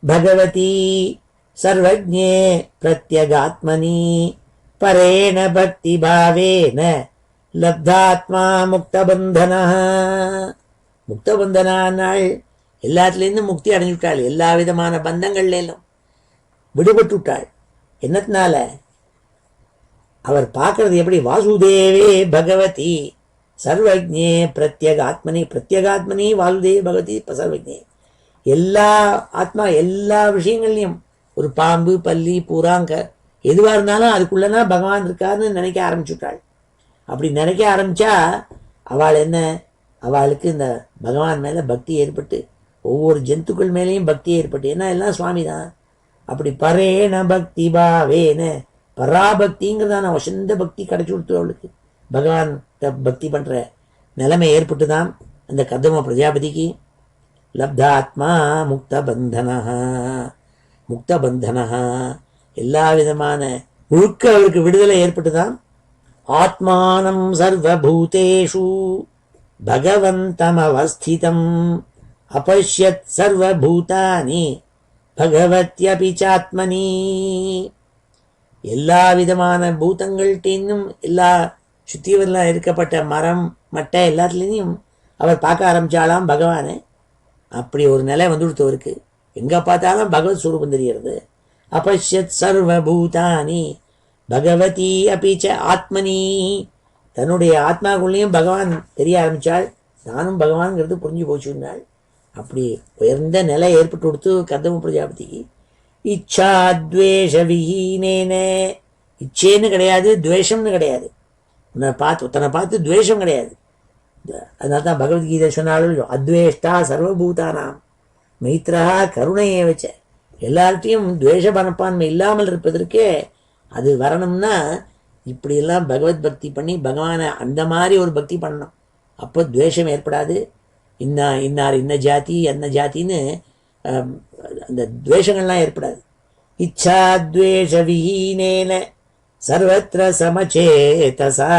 பகவதி சர்வஜ்ஞே பிரத்யகாத்மனி பரேண பக்தி பாவேன லப்தாத்மா முக்தபந்தனா. முக்தபந்தனானாள், எல்லாத்துலேருந்தும் முக்தி அடைஞ்சுட்டாள், எல்லா விதமான பந்தங்கள்லாம் விடுபட்டு விட்டாள். என்னத்தினால? அவர் பார்க்கறது எப்படி? வாசுதேவே பகவதி சர்வஜ்ஞே பிரத்யகாத்மனி. பிரத்யகாத்மனி வாசுதேவ பகவதி சர்வஜ்ஞே. எல்லா ஆத்மா எல்லா விஷயங்கள்லையும், ஒரு பாம்பு பல்லி பூராங்க எதுவாக இருந்தாலும் அதுக்குள்ளனா பகவான் இருக்காருன்னு நினைக்க ஆரம்பிச்சுட்டாள். அப்படி நினைக்க ஆரம்பித்தா அவள் என்ன, அவளுக்கு இந்த பகவான் மேலே பக்தி ஏற்பட்டு, ஒவ்வொரு ஜந்துக்கள் மேலேயும் பக்தி ஏற்பட்டு, ஏன்னா எல்லாம் சுவாமி தான். அப்படி பரேன பக்தி பாவேன, பராபக்திங்கிறதான வசந்த பக்தி கிடைச்சி கொடுத்து அவளுக்கு பகவான் பக்தி பண்ணுற நிலைமை ஏற்பட்டு தான் அந்த கர்தம பிரஜாபதிக்கு. லப்தாத்மா முக்தபந்தனா, முக்தபந்தனா எல்லா விதமான முழுக்க அவருக்கு விடுதலை ஏற்பட்டு தான். ஆத்மானம் சர்வபூதேஷு பகவந்தம் அவஸ்திதம் அபஷ்யத் சர்வபூதானி பகவத்யபி சாத்மனி. எல்லா விதமான பூதங்கள்கிட்டையும், எல்லா சுத்திவெல்லாம் இருக்கப்பட்ட மரம் மட்டை எல்லாத்துலேயும் அவர் பார்க்க ஆரம்பித்தாலாம் பகவானை. அப்படி ஒரு நிலை வந்துடுத்தவருக்கு, எங்கே பார்த்தாலும் பகவத் ஸ்வரூபம் தெரிகிறது. அபஷ்யத் சர்வபூதானி பகவதி அபிச்ச ஆத்மனி. தன்னுடைய ஆத்மாக்குள்ளேயும் பகவான் தெரிய ஆரம்பித்தாள், நானும் பகவான்ங்கிறது புரிஞ்சு போச்சுன்னாள். அப்படி உயர்ந்த நிலை ஏற்பட்டு கொடுத்து கர்தம பிரஜாபதிக்கு. இச்சாத்வேஷ விஹீனேன, இச்சேன்னு கிடையாது, துவேஷம்னு கிடையாது. தன்னை பார்த்து துவேஷம் கிடையாது. அதனால தான் பகவத்கீதை சொன்னாலும் அத்வேஷ்டா சர்வபூதானாம் மைத்ரா கருணையை வச்ச. எல்லார்ட்டையும் துவேஷ மனப்பான்மை இல்லாமல் இருப்பதற்கே அது வரணும்னா இப்படியெல்லாம் பகவத் பக்தி பண்ணி பகவானை அந்த மாதிரி ஒரு பக்தி பண்ணணும். அப்போ துவேஷம் ஏற்படாது. இன்னார் இன்ன ஜாதி அந்த ஜாத்தின்னு அந்த துவேஷங்கள்லாம் ஏற்படாது. இச்சாத்வேஷ விஹீனேன சர்வத்ர சமச்சேதசா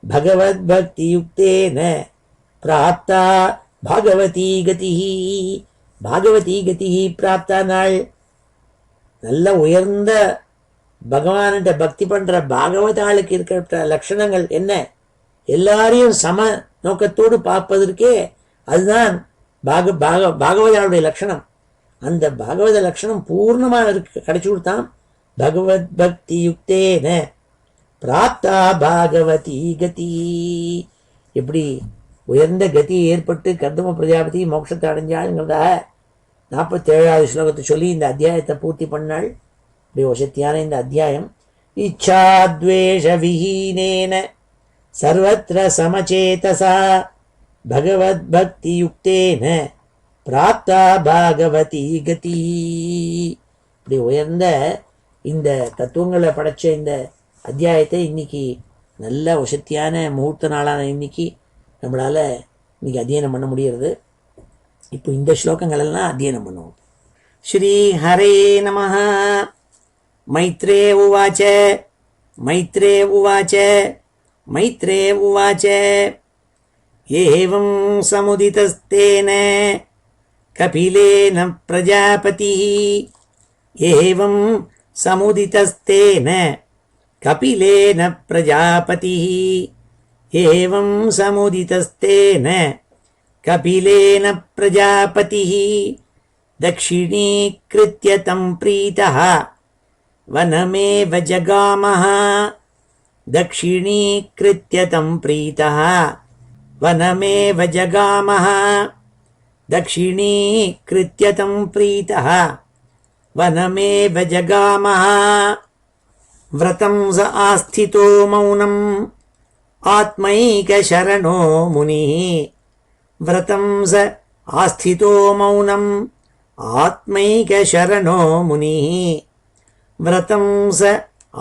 பகவத் பக்தி யுக்தேன பிராப்தா பாகவதி கதி. பாகவதி கதி பிராப்தா நாள், நல்ல உயர்ந்த பகவான்கிட்ட பக்தி பண்ற பாகவதாளுக்கு இருக்கிற லட்சணங்கள் என்ன? எல்லாரையும் சம நோக்கத்தோடு பார்ப்பதற்கே அதுதான் பாகவதாளுடைய லட்சணம். அந்த பாகவத லட்சணம் பூர்ணமாக கிடைச்சி கொடுத்தான். பகவத் பக்தி யுக்தேன பிராப்தா பாகவதி கதி. எப்படி உயர்ந்த கதி ஏற்பட்டு கர்தம பிரஜாபதி மோட்சத்தை அடைஞ்சாளுங்கிறதாக 47வது ஸ்லோகத்தை சொல்லி இந்த அத்தியாயத்தை பூர்த்தி பண்ணாள். இப்படி வசத்தியான இந்த அத்தியாயம். இச்சாத்வேஷ விஹீனேன சர்வத்ர சமச்சேதசா பகவத் பக்தி யுக்தேன பிராப்தா பாகவதி கதி. இப்படி உயர்ந்த இந்த தத்துவங்களை படைச்ச இந்த அத்தியாயத்தை இன்னைக்கு நல்ல வசத்தியான முகூர்த்த நாளான இன்னைக்கு நம்மளால் இன்னைக்கு அத்தியனம் பண்ண முடிகிறது. இப்போ இந்த ஸ்லோகங்கள் எல்லாம் அத்தியனம் பண்ணுவோம். ஸ்ரீ ஹரே நமஹ. மைத்ரே உவாச்ச मैत्रेय उवाच एवं समुदितस्तेन कपिलेन प्रजापतिः एवं समुदितस्तेन कपिलेन प्रजापतिः एवं समुदितस्तेन कपिलेन प्रजापतिः दक्षिणीकृत्य तं प्रीतः वनमेव जगामः दक्षिणीकृत्य तं प्रीतः वनमेव जगामः दक्षिणीकृत्य तं प्रीतः वनमेव जगामः व्रतं स आस्थितो मौनम् आत्मैकशरणो मुनिः व्रतं स आस्थितो मौनम् आत्मैकशरणो मुनिः व्रतं स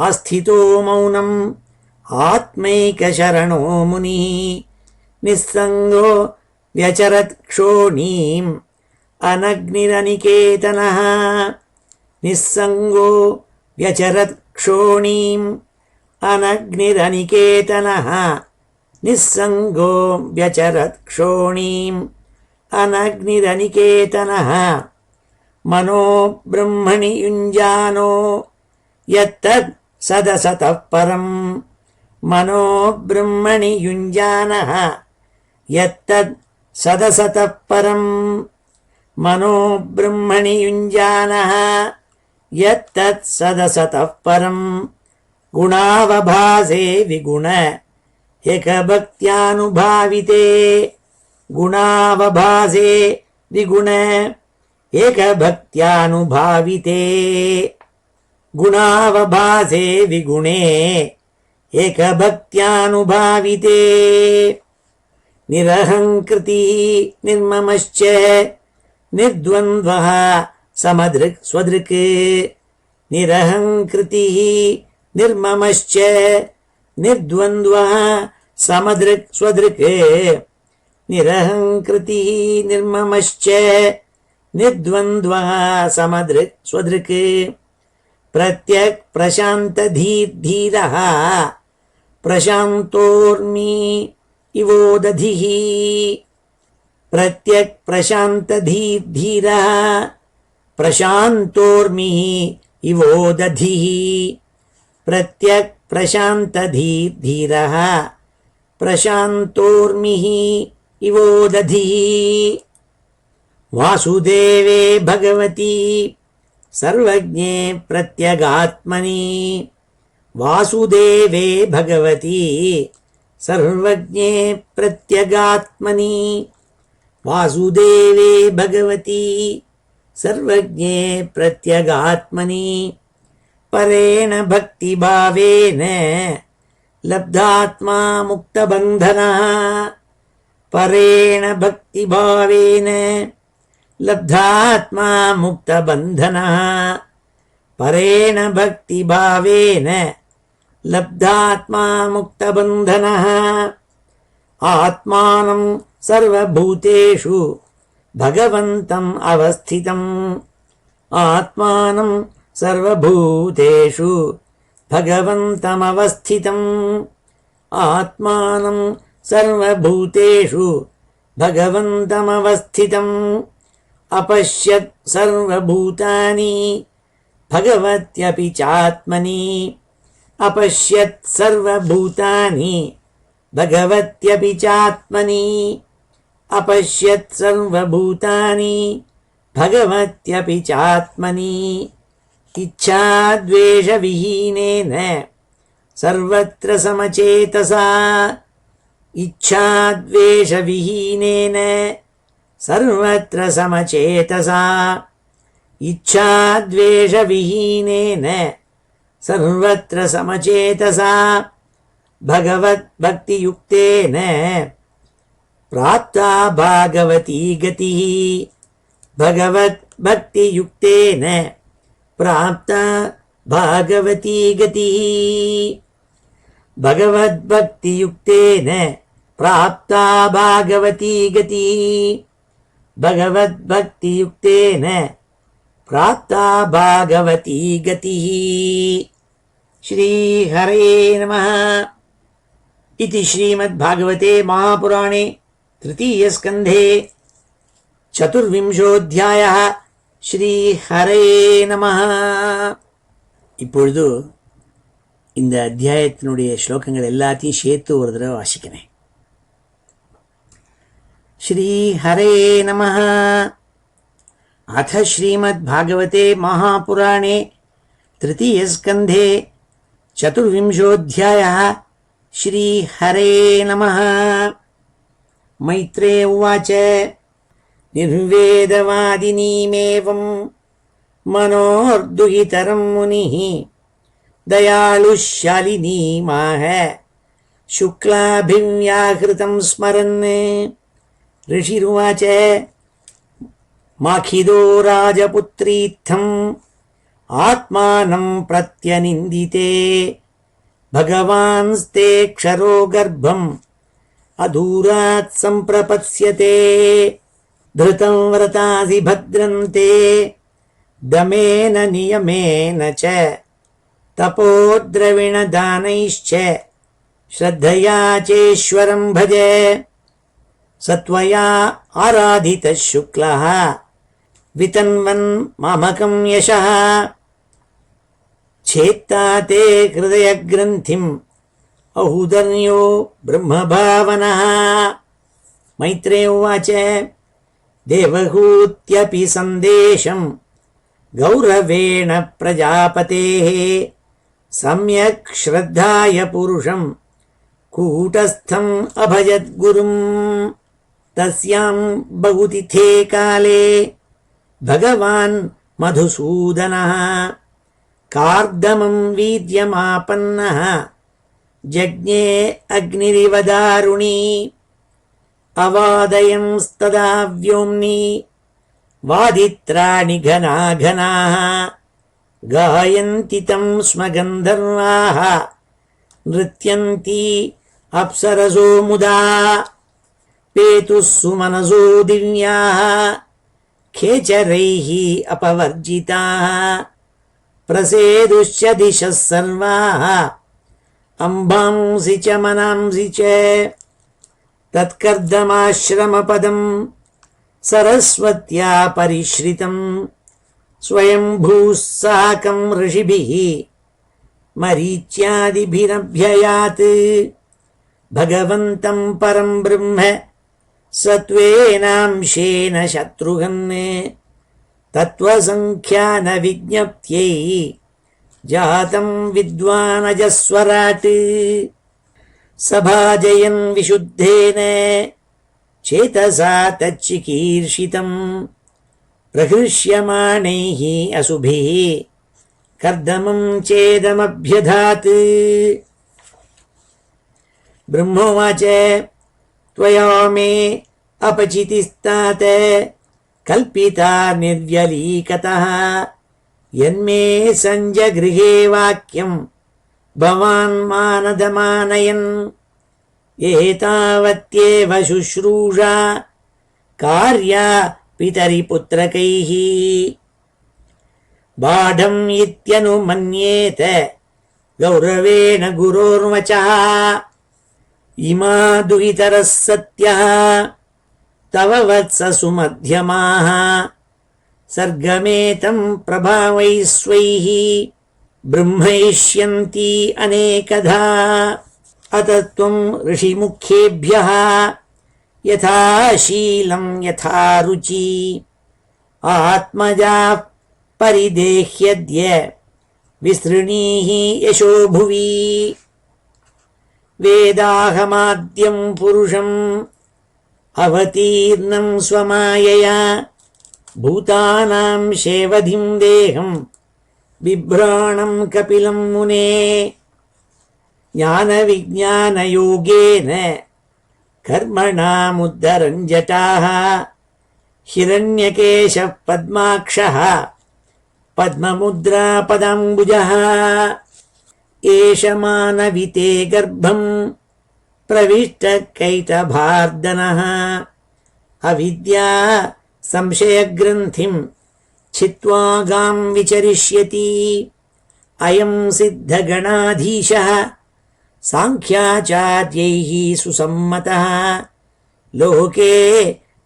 आस्थितो मौनम् आत्मैकशरणो मुनिः निस्सङ्गो व्यचरत् क्षोणीम् अनग्निरनिकेतनः निस्सङ्गो व्यचरत् क्षोणीम् अनग्निरनिकेतनः निस्सङ्गो व्यचरत् क्षोणीम् अनग्निरनिकेतनः मनो ब्रह्मणि युञ्जानो यत्तत् सदसतः परम् मनो ब्रह्मणि युञ्जानः यत्तत् सदसतः परम् मनो ब्रह्मणि युञ्जानः यत्तत् सदसतः परम् गुणावभासे विगुण एकभक्त्यानुभाविते गुणावभासे विगुण एकभक्त्यानुभाविते गुणावभासे विगुणे एकभक्त्यानुभाविते निरहङ्कृतिः निर्ममश्च निर्द्वन्द्वः समदृक् स्वदृक् निरहङ्कृतिः निर्ममश्च निर्द्वन्द्वः समदृक् स्वदृक् निरहङ्कृतिः निर्ममश्च निर्द्वन्द्वः समदृक् स्वदृक् प्रत्यक् प्रशान्तधीर्धीरः प्रशान्तोर्मि इवोदधिः प्रत्यक् प्रशान्तधीर्धीरः प्रशान्तोर्मिः इवोदधिः प्रत्यक् प्रशान्तधीर्धीरः प्रशान्तोर्मिः इवोदधिः वासुदेवे भगवती सर्वज्ञे प्रत्यगात्मनि वासुदेवे भगवती सर्वज्ञे प्रत्यगात्मनि वासुदेवे भगवती सर्वज्ञे प्रत्यगात्मनि परेण भक्तिभावेन लब्धात्मा मुक्तबन्धनः परेण भक्तिभावेन लब्धात्मा मुक्तबन्धनः परेण भक्तिभावेन लब्धात्मा मुक्तबन्धनः आत्मानं सर्वभूतेषु भगवन्तम् अवस्थितम् आत्मानं सर्वभूतेषु भगवन्तमवस्थितम् आत्मानं सर्वभूतेषु भगवन्तमवस्थितम् अपश्यत् सर्वभूतानि भगवत्यपि चात्मनि अपश्यत् सर्वभूतानि भगवत्यपि चात्मनि अपश्यत् सर्वभूतानि भगवत्यपि चात्मनि इच्छाद्वेषविहीनेन सर्वत्र समचेतसा इच्छाद्वेषविहीनेन सर्वत्र समचेतसा इच्छाद्वेषविहीनेन सर्वत्र समचेतसा भगवद्भक्तियुक्तेन प्राप्ता भागवती गतिः भगवद्भक्तियुक्तेन प्राप्ता भागवती गतिः भगवद्भक्तियुक्तेन प्राप्ता भागवती गतिः भगवद्भक्तियुक्तेन प्राप्ता भागवती गतिः श्रीहरे नमः। इति श्रीमद्भागवते महापुराणे तृतीयस्कन्धे चतुर्विंशोऽध्यायः। ஸ்ரீஹரே நமஹ. இப்பொழுது இந்த அத்தியாயத்தினுடைய ஸ்லோகங்கள் எல்லாத்தையும் சேர்த்து ஒரு தடவை வாசிக்கிறேன். ஸ்ரீஹரே நமஹ. அத ஸ்ரீமத்பாகவதே மகாபுராணே तृतीयस्कन्धे चतुर्विंशोऽध्यायः. श्रीहरे नमः. मैत्रेय उवाच निर्वेदवादिनीमेवं मनोर्दुहितरं मुनिः दयालुः शालिनीमाह शुक्लाभिव्याहृतं स्मरन्. ऋषिरुवाच माखिदो राजपुत्रीत्थम् आत्मानं प्रत्यनिन्दिते भगवान्स्ते क्षरो गर्भम् अदूरात् सम्प्रपत्स्यते. धृतं व्रतासि भद्रन्ते दमेन नियमेन च तपोद्रविणदानैश्च श्रद्धया चेश्वरं भज. सत्वया आराधितः शुक्लः वितन्वन् मामकं यशः. छेत्ता ते हृदयग्रन्थिम् औदर्यो ब्रह्मभावनः. मैत्रेय उवाच देवहूत्यपि सन्देशं गौरवेण प्रजापतेः सम्यक् श्रद्धाय पुरुषं कूटस्थम् अभजद्गुरुम्. तस्यां बहुतिथे काले भगवान् मधुसूदनः कार्दमं वीर्यमापन्नः जज्ञे अग्निरिव दारुणी. अवादयंस्तदा व्योम्नि वादित्राणि घनाघनाः गायन्ति तं स्म गन्धर्वाः नृत्यन्ति अप्सरसो मुदा. पेतुः सुमनसो दिव्याः खेचरैः अपवर्जिताः प्रसेदुश्च दिशः सर्वाः अम्बांसि च मनांसि च. तत्कर्दमाश्रमपदं सरस्वत्या परिश्रितं स्वयंभूः साकं ऋषिभिः मरीच्यादिभिरभ्ययात्. भगवन्तं परं ब्रह्म सत्त्वेनांशेन शत्रुघ्न तत्त्वसङ्ख्यान विज्ञप्त्यै जातं विद्वानजस्वराट्. सभाजयन् विशुद्धेन चेतसा तच्चिकीर्षितं प्रहृष्यमाणैः असुभिः कर्दमं चेदमभ्यधात्. ब्रह्मोवाच त्वया मे अपचितिस्तात कल्पिता निर्व्यलीकतः यन्मे सञ्जगृहे वाक्यं भवान् मानदमानयन्. एतावत्येव शुश्रूषा कार्या पितरिपुत्रकैः बाढम् इत्यनुमन्येत गौरवेण गुरोर्वचः. इमा दुहितरः सत्यः तव वत्स सुमध्यमाः सर्गमेतं प्रभावैस्वैः ब्रह्मयिष्यन्ति अनेकधा. अतत्त्वं ऋषिमुख्येभ्यः यथा शीलं यथा रुचि आत्मजाः परिदेह्यद्य विसृणीः यशो भुवि. वेदाहमाद्यं पुरुषम् अवतीर्णं स्वमायया भूतानां शेवधिं देहं बिभ्राणं कपिलं मुने. ज्ञानविज्ञानयोगेन कर्मणामुद्धरञ्जटाः हिरण्यकेशः पद्माक्षः पद्ममुद्रा पदाम्बुजः. एष मानविते गर्भं प्रविष्टकैटभार्दनः अविद्या संशयग्रन्थिं छित्त्वा गां विचरिष्यति. அயம் சித்தகணாதீஷः சாங்கியாச்சார்யைः சுசம்மதः லோகே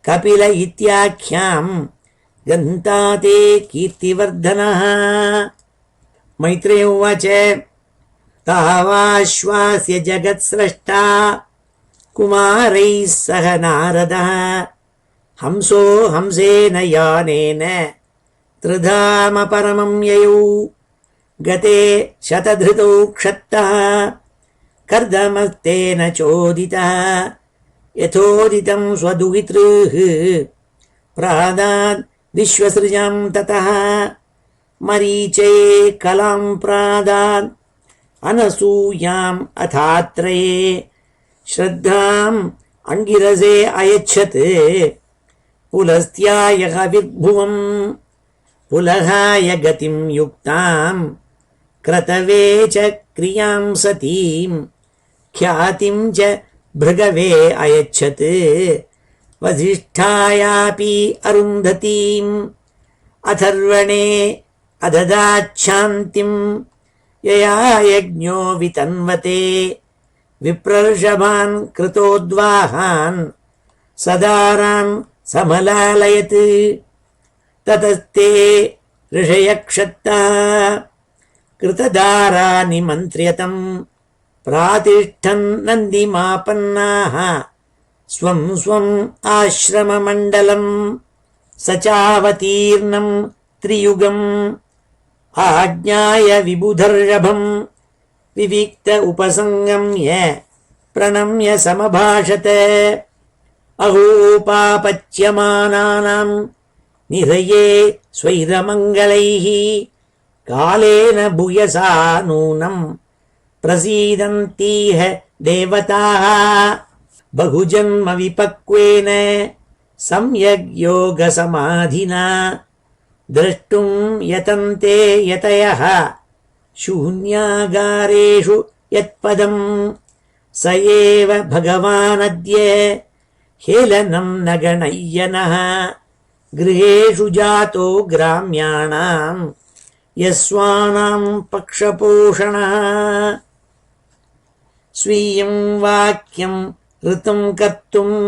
கபில இத்யாख्याम् கந்தாதே கீர்த்திவர்தனः. மைத்ரேய உவாச்ச தாவாஸ்வாஸ்ய ஜகத்ஸ்ரஷ்டா குமாரைः சக நாரதः ஹம்சோ ஹம்சேன யானேன த்ரிதாம பரமம் யயௌ கதே சதத்ருதௌ க்ஷத்தः கர்தமஸ்தேன சோதிதः யதோதிதம் ஸ்வதுகித்ருः பிராதாத் விஸ்வஸ்ருஜாம் ததः மரீச்சே கலாம் பிராதாத் அனசூயாம் அதாத்ரயே ஸ்ரத்தாம் அங்கிரசே அயச்சத் புலஸ்த்யாய விர்புவம் புலகாய கதிம் யுக்தாம் க்ரதவே ச கிரியாம் சதீம் க்யாதிம் ச பிருகவே அயச்சத் வசிஷ்டாயாபி அருந்ததீம் அதர்வணே அததாச்சாந்திம் யயா யஜ்ஞோ விதன்வதே விப்ரர்ஷபான் கிருதோத்வாஹான் சதாரான் சமலாலயத் ததஸ்தே ரிஷயக்ஷத்தா கிருததாரா நிமந்த்ரியதம் பிராதிஷ்டன் நந்திமாபன்னாஹ ஸ்வம் ஸ்வம் ஆஸ்ரமமண்டலம் சச்சாவதீர்ணம் த்ரியுகம் ஆஜ்ஞாய விபுதர்ஷபம் விவிக்த உபசங்கம்ய பிரணம்ய சமபாஷத அஹோ பாபச்யமானானாம் நிரயே ஸ்வைரமங்களைः காலேன புயசா நூனம் பிரசீதந்தீஹ தேவதாः பகுஜன்ம விபக்வேன சம்யக் யோக சமாதினா द्रष्टुं यतन्ते यतयः शून्यागारेषु यत्पदं स एव भगवानद्य हेलनं न गणय्यनः गृहेषु जातो ग्राम्याणां यस्वानां पक्षपोषणः स्वीयं वाक्यं ऋतं कर्तुम्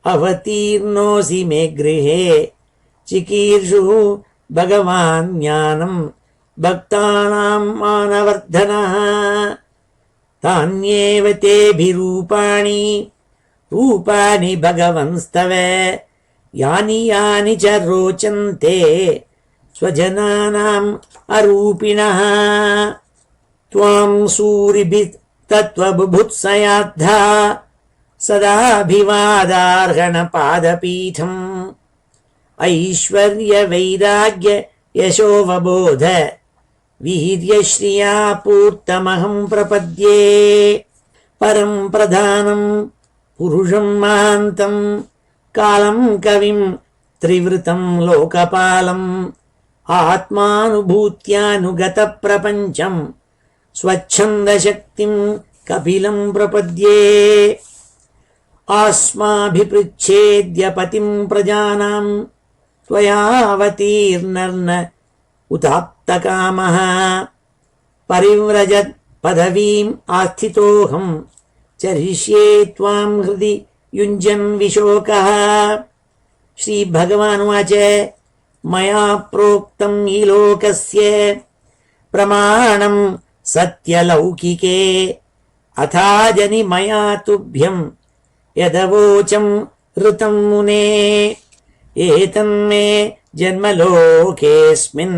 अवतीर्णोऽसि मे गृहे चिकीर्षुः भगवान् ज्ञानं भक्तानां मानवर्धनः तान्येव तेभिरूपाणि रूपाणि भगवंस्तव यानि यानि च रोचन्ते स्वजनानाम् अरूपिणः त्वां सूरिभिः तत्त्वबुभुत्सयाद्धा सदाभिवादार्हणपादपीठम् ऐश्वर्य वैराग्य यशोवबोध वीर्यश्रिया पूर्तमहं प्रपद्ये परं प्रधानं पुरुषं महान्तं कालं कविं त्रिवृतं लोकपालम् आत्मानुभूत्यानुगतप्रपञ्चं स्वच्छन्दशक्तिं कपिलं प्रपद्ये आस्माभिपृच्छेद्य पतिं प्रजानां त्वयावतीर्णर्न उताप्तकामः परिव्रजत् पदवीम् आस्थितोऽहं चरिष्ये त्वां हृदि युञ्जन् विशोकः. श्रीभगवानुवाच मया प्रोक्तं हि लोकस्य प्रमाणं सत्यलौकिके अथाजनि मया तुभ्यं यदवोचं ऋतं मुने एतन्मे जन्मलोकेऽस्मिन्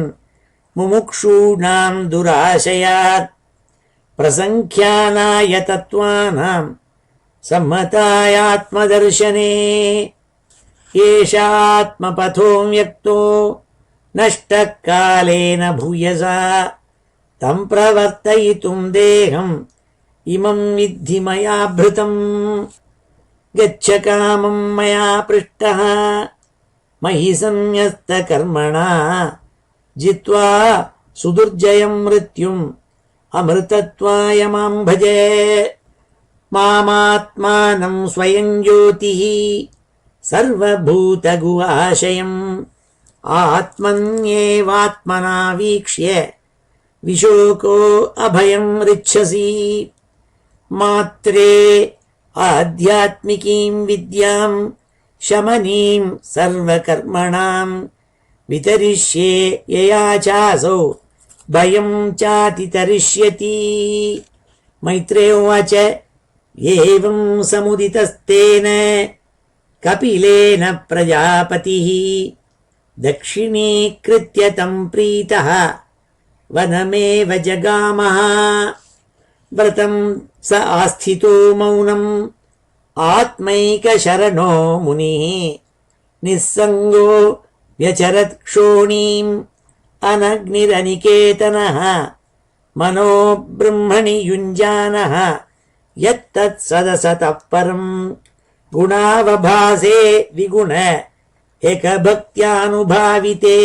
मुमुक्षूणां दुराशयात् प्रसङ्ख्यानाय तत्त्वानां सम्मतायात्मदर्शने एषात्मपथो व्यक्तो नष्टः कालेन भूयसा तं प्रवर्तयितुं देहम् इमं विद्धि मया भृतम् गच्छ कामं मया पृष्टः मयि संन्यस्तकर्मणा जित्वा सुदुर्जयं मृत्युम् अमृतत्वाय मां भजे मामात्मानं स्वयं ज्योतिः सर्वभूतगुहाशयम् आत्मन्येवात्मना वीक्ष्य विशोको अभयं ऋच्छसि मात्रे आध्यात्मिकीं विद्यां शमनीं सर्वकर्मणां वितरिष्ये यया चासौ भयं चातितरिष्यति। मैत्रेय उवाच एवं समुदितस्तेन कपिलेन प्रजापतिः दक्षिणीकृत्य तं प्रीतः वनमेव जगामः। व्रतं स आस्थितो मौनम् आत्मैकशरणो मुनिः निस्सङ्गो व्यचरत् क्षोणीम् अनग्निरनिकेतनः मनो ब्रह्मणि युञ्जानः यत्तत् सदसतः परम् गुणावभासे विगुण एकभक्त्यानुभाविते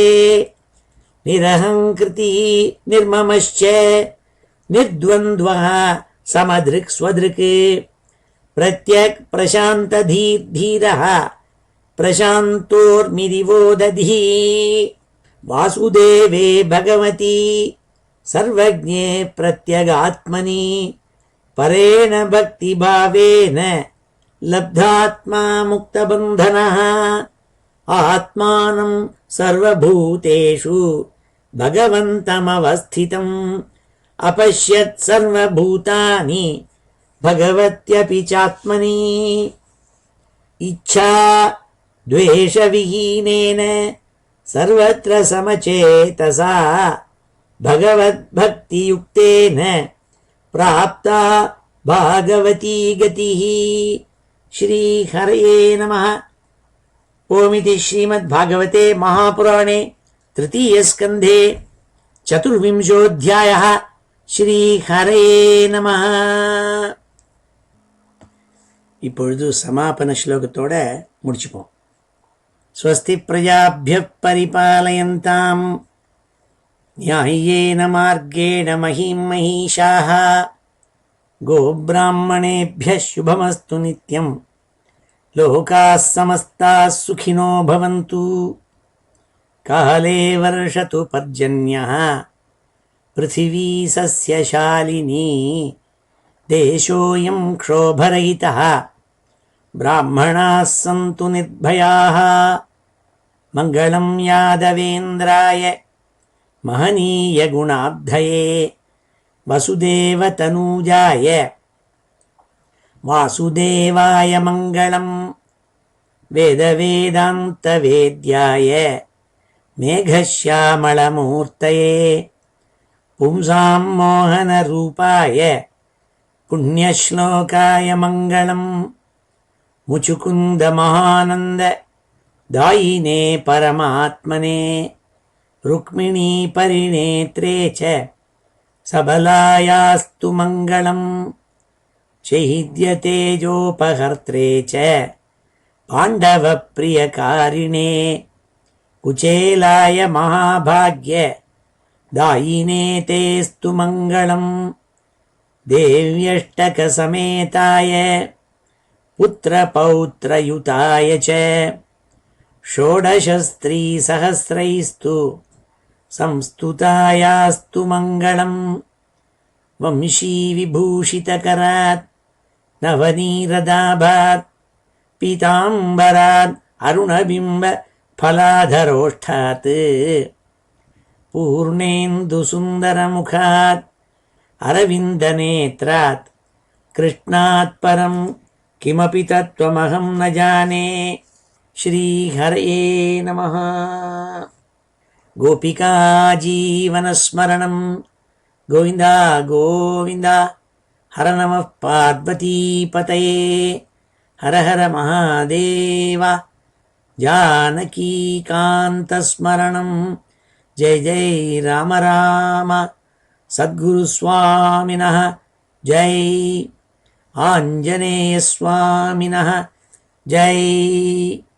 निरहङ्कृतिः निर्ममश्च निर्द्वन्द्वः समदृक् स्वदृक् प्रत्यक् प्रशान्तधीर्धीरः प्रशान्तोर्मिदिवो दधिः। वासुदेवे भगवती सर्वज्ञे प्रत्यगात्मनि परेण भक्तिभावेन लब्धात्मा मुक्तबन्धनः आत्मानं सर्वभूतेषु भगवन्तमवस्थितम् अपश्यत् सर्वभूतानि भगवत्यपि चात्मनि। इच्छा द्वेषविहीनेन सर्वत्र समचेतसा भगवद्भक्तियुक्तेन प्राप्ता भागवती गतिः। श्रीहरये नमः। ओमिति श्रीमद्भागवते महापुराणे तृतीयस्कन्धे चतुर्विंशोऽध्यायः। श्रीहरये நமः. இப்பொழுது சமாபன ஸ்லோகத்தோட முடிச்சுப்போம். ஸ்வஸ்தி பிரஜாभ्यः परिपालयन्ताम् न्याय्येन मार्गेण महीं महिषाः गोब्राह्मणेभ्यः शुभमस्तु नित्यम् लोकाः समस्ताः सुखिनो भवन्तु। काले वर्षतु पर्जन्यः पृथिवी सस्यशालिनी देशोऽयं क्षोभरहितः ब्राह्मणाः सन्तु निर्भयाः। मङ्गलं यादवेन्द्राय महनीयगुणाब्धये वसुदेवतनूजाय वासुदेवाय मङ्गलं वेदवेदान्तवेद्याय मेघश्यामलमूर्तये पुंसां मोहनरूपाय पुण्यश्लोकाय मङ्गलं मुचुकुन्दमहानन्द दायिने परमात्मने रुक्मिणी परिणेत्रे च सबलायास्तु मङ्गलं चैद्यतेजोपहर्त्रे च पाण्डवप्रियकारिणे कुचेलाय महाभाग्य दायिने तेस्तु मङ्गलं देव्यष्टकसमेताय पुत्रपौत्रयुताय च षोडशस्त्रीसहस्रैस्तु संस्तुतायास्तु मङ्गलं वंशीविभूषितकरात् नवनीरदाभात् पीताम्बरात् अरुणबिम्ब फलाधरोष्ठात् पूर्णेन्दुसुन्दरमुखात् अरविन्दनेत्रात् कृष्णात् परं किमपि तत्त्वमहं न जाने। श्रीहरये नमः। गोपिका जीवनस्मरणं गोविन्द गोविन्द। हर नमः पार्वतीपतये। हर हर महादेव। जानकीकान्तस्मरणं जय जय राम राम। सद्गुरुस्वामिनः जय। आञ्जनेयस्वामिनः जय।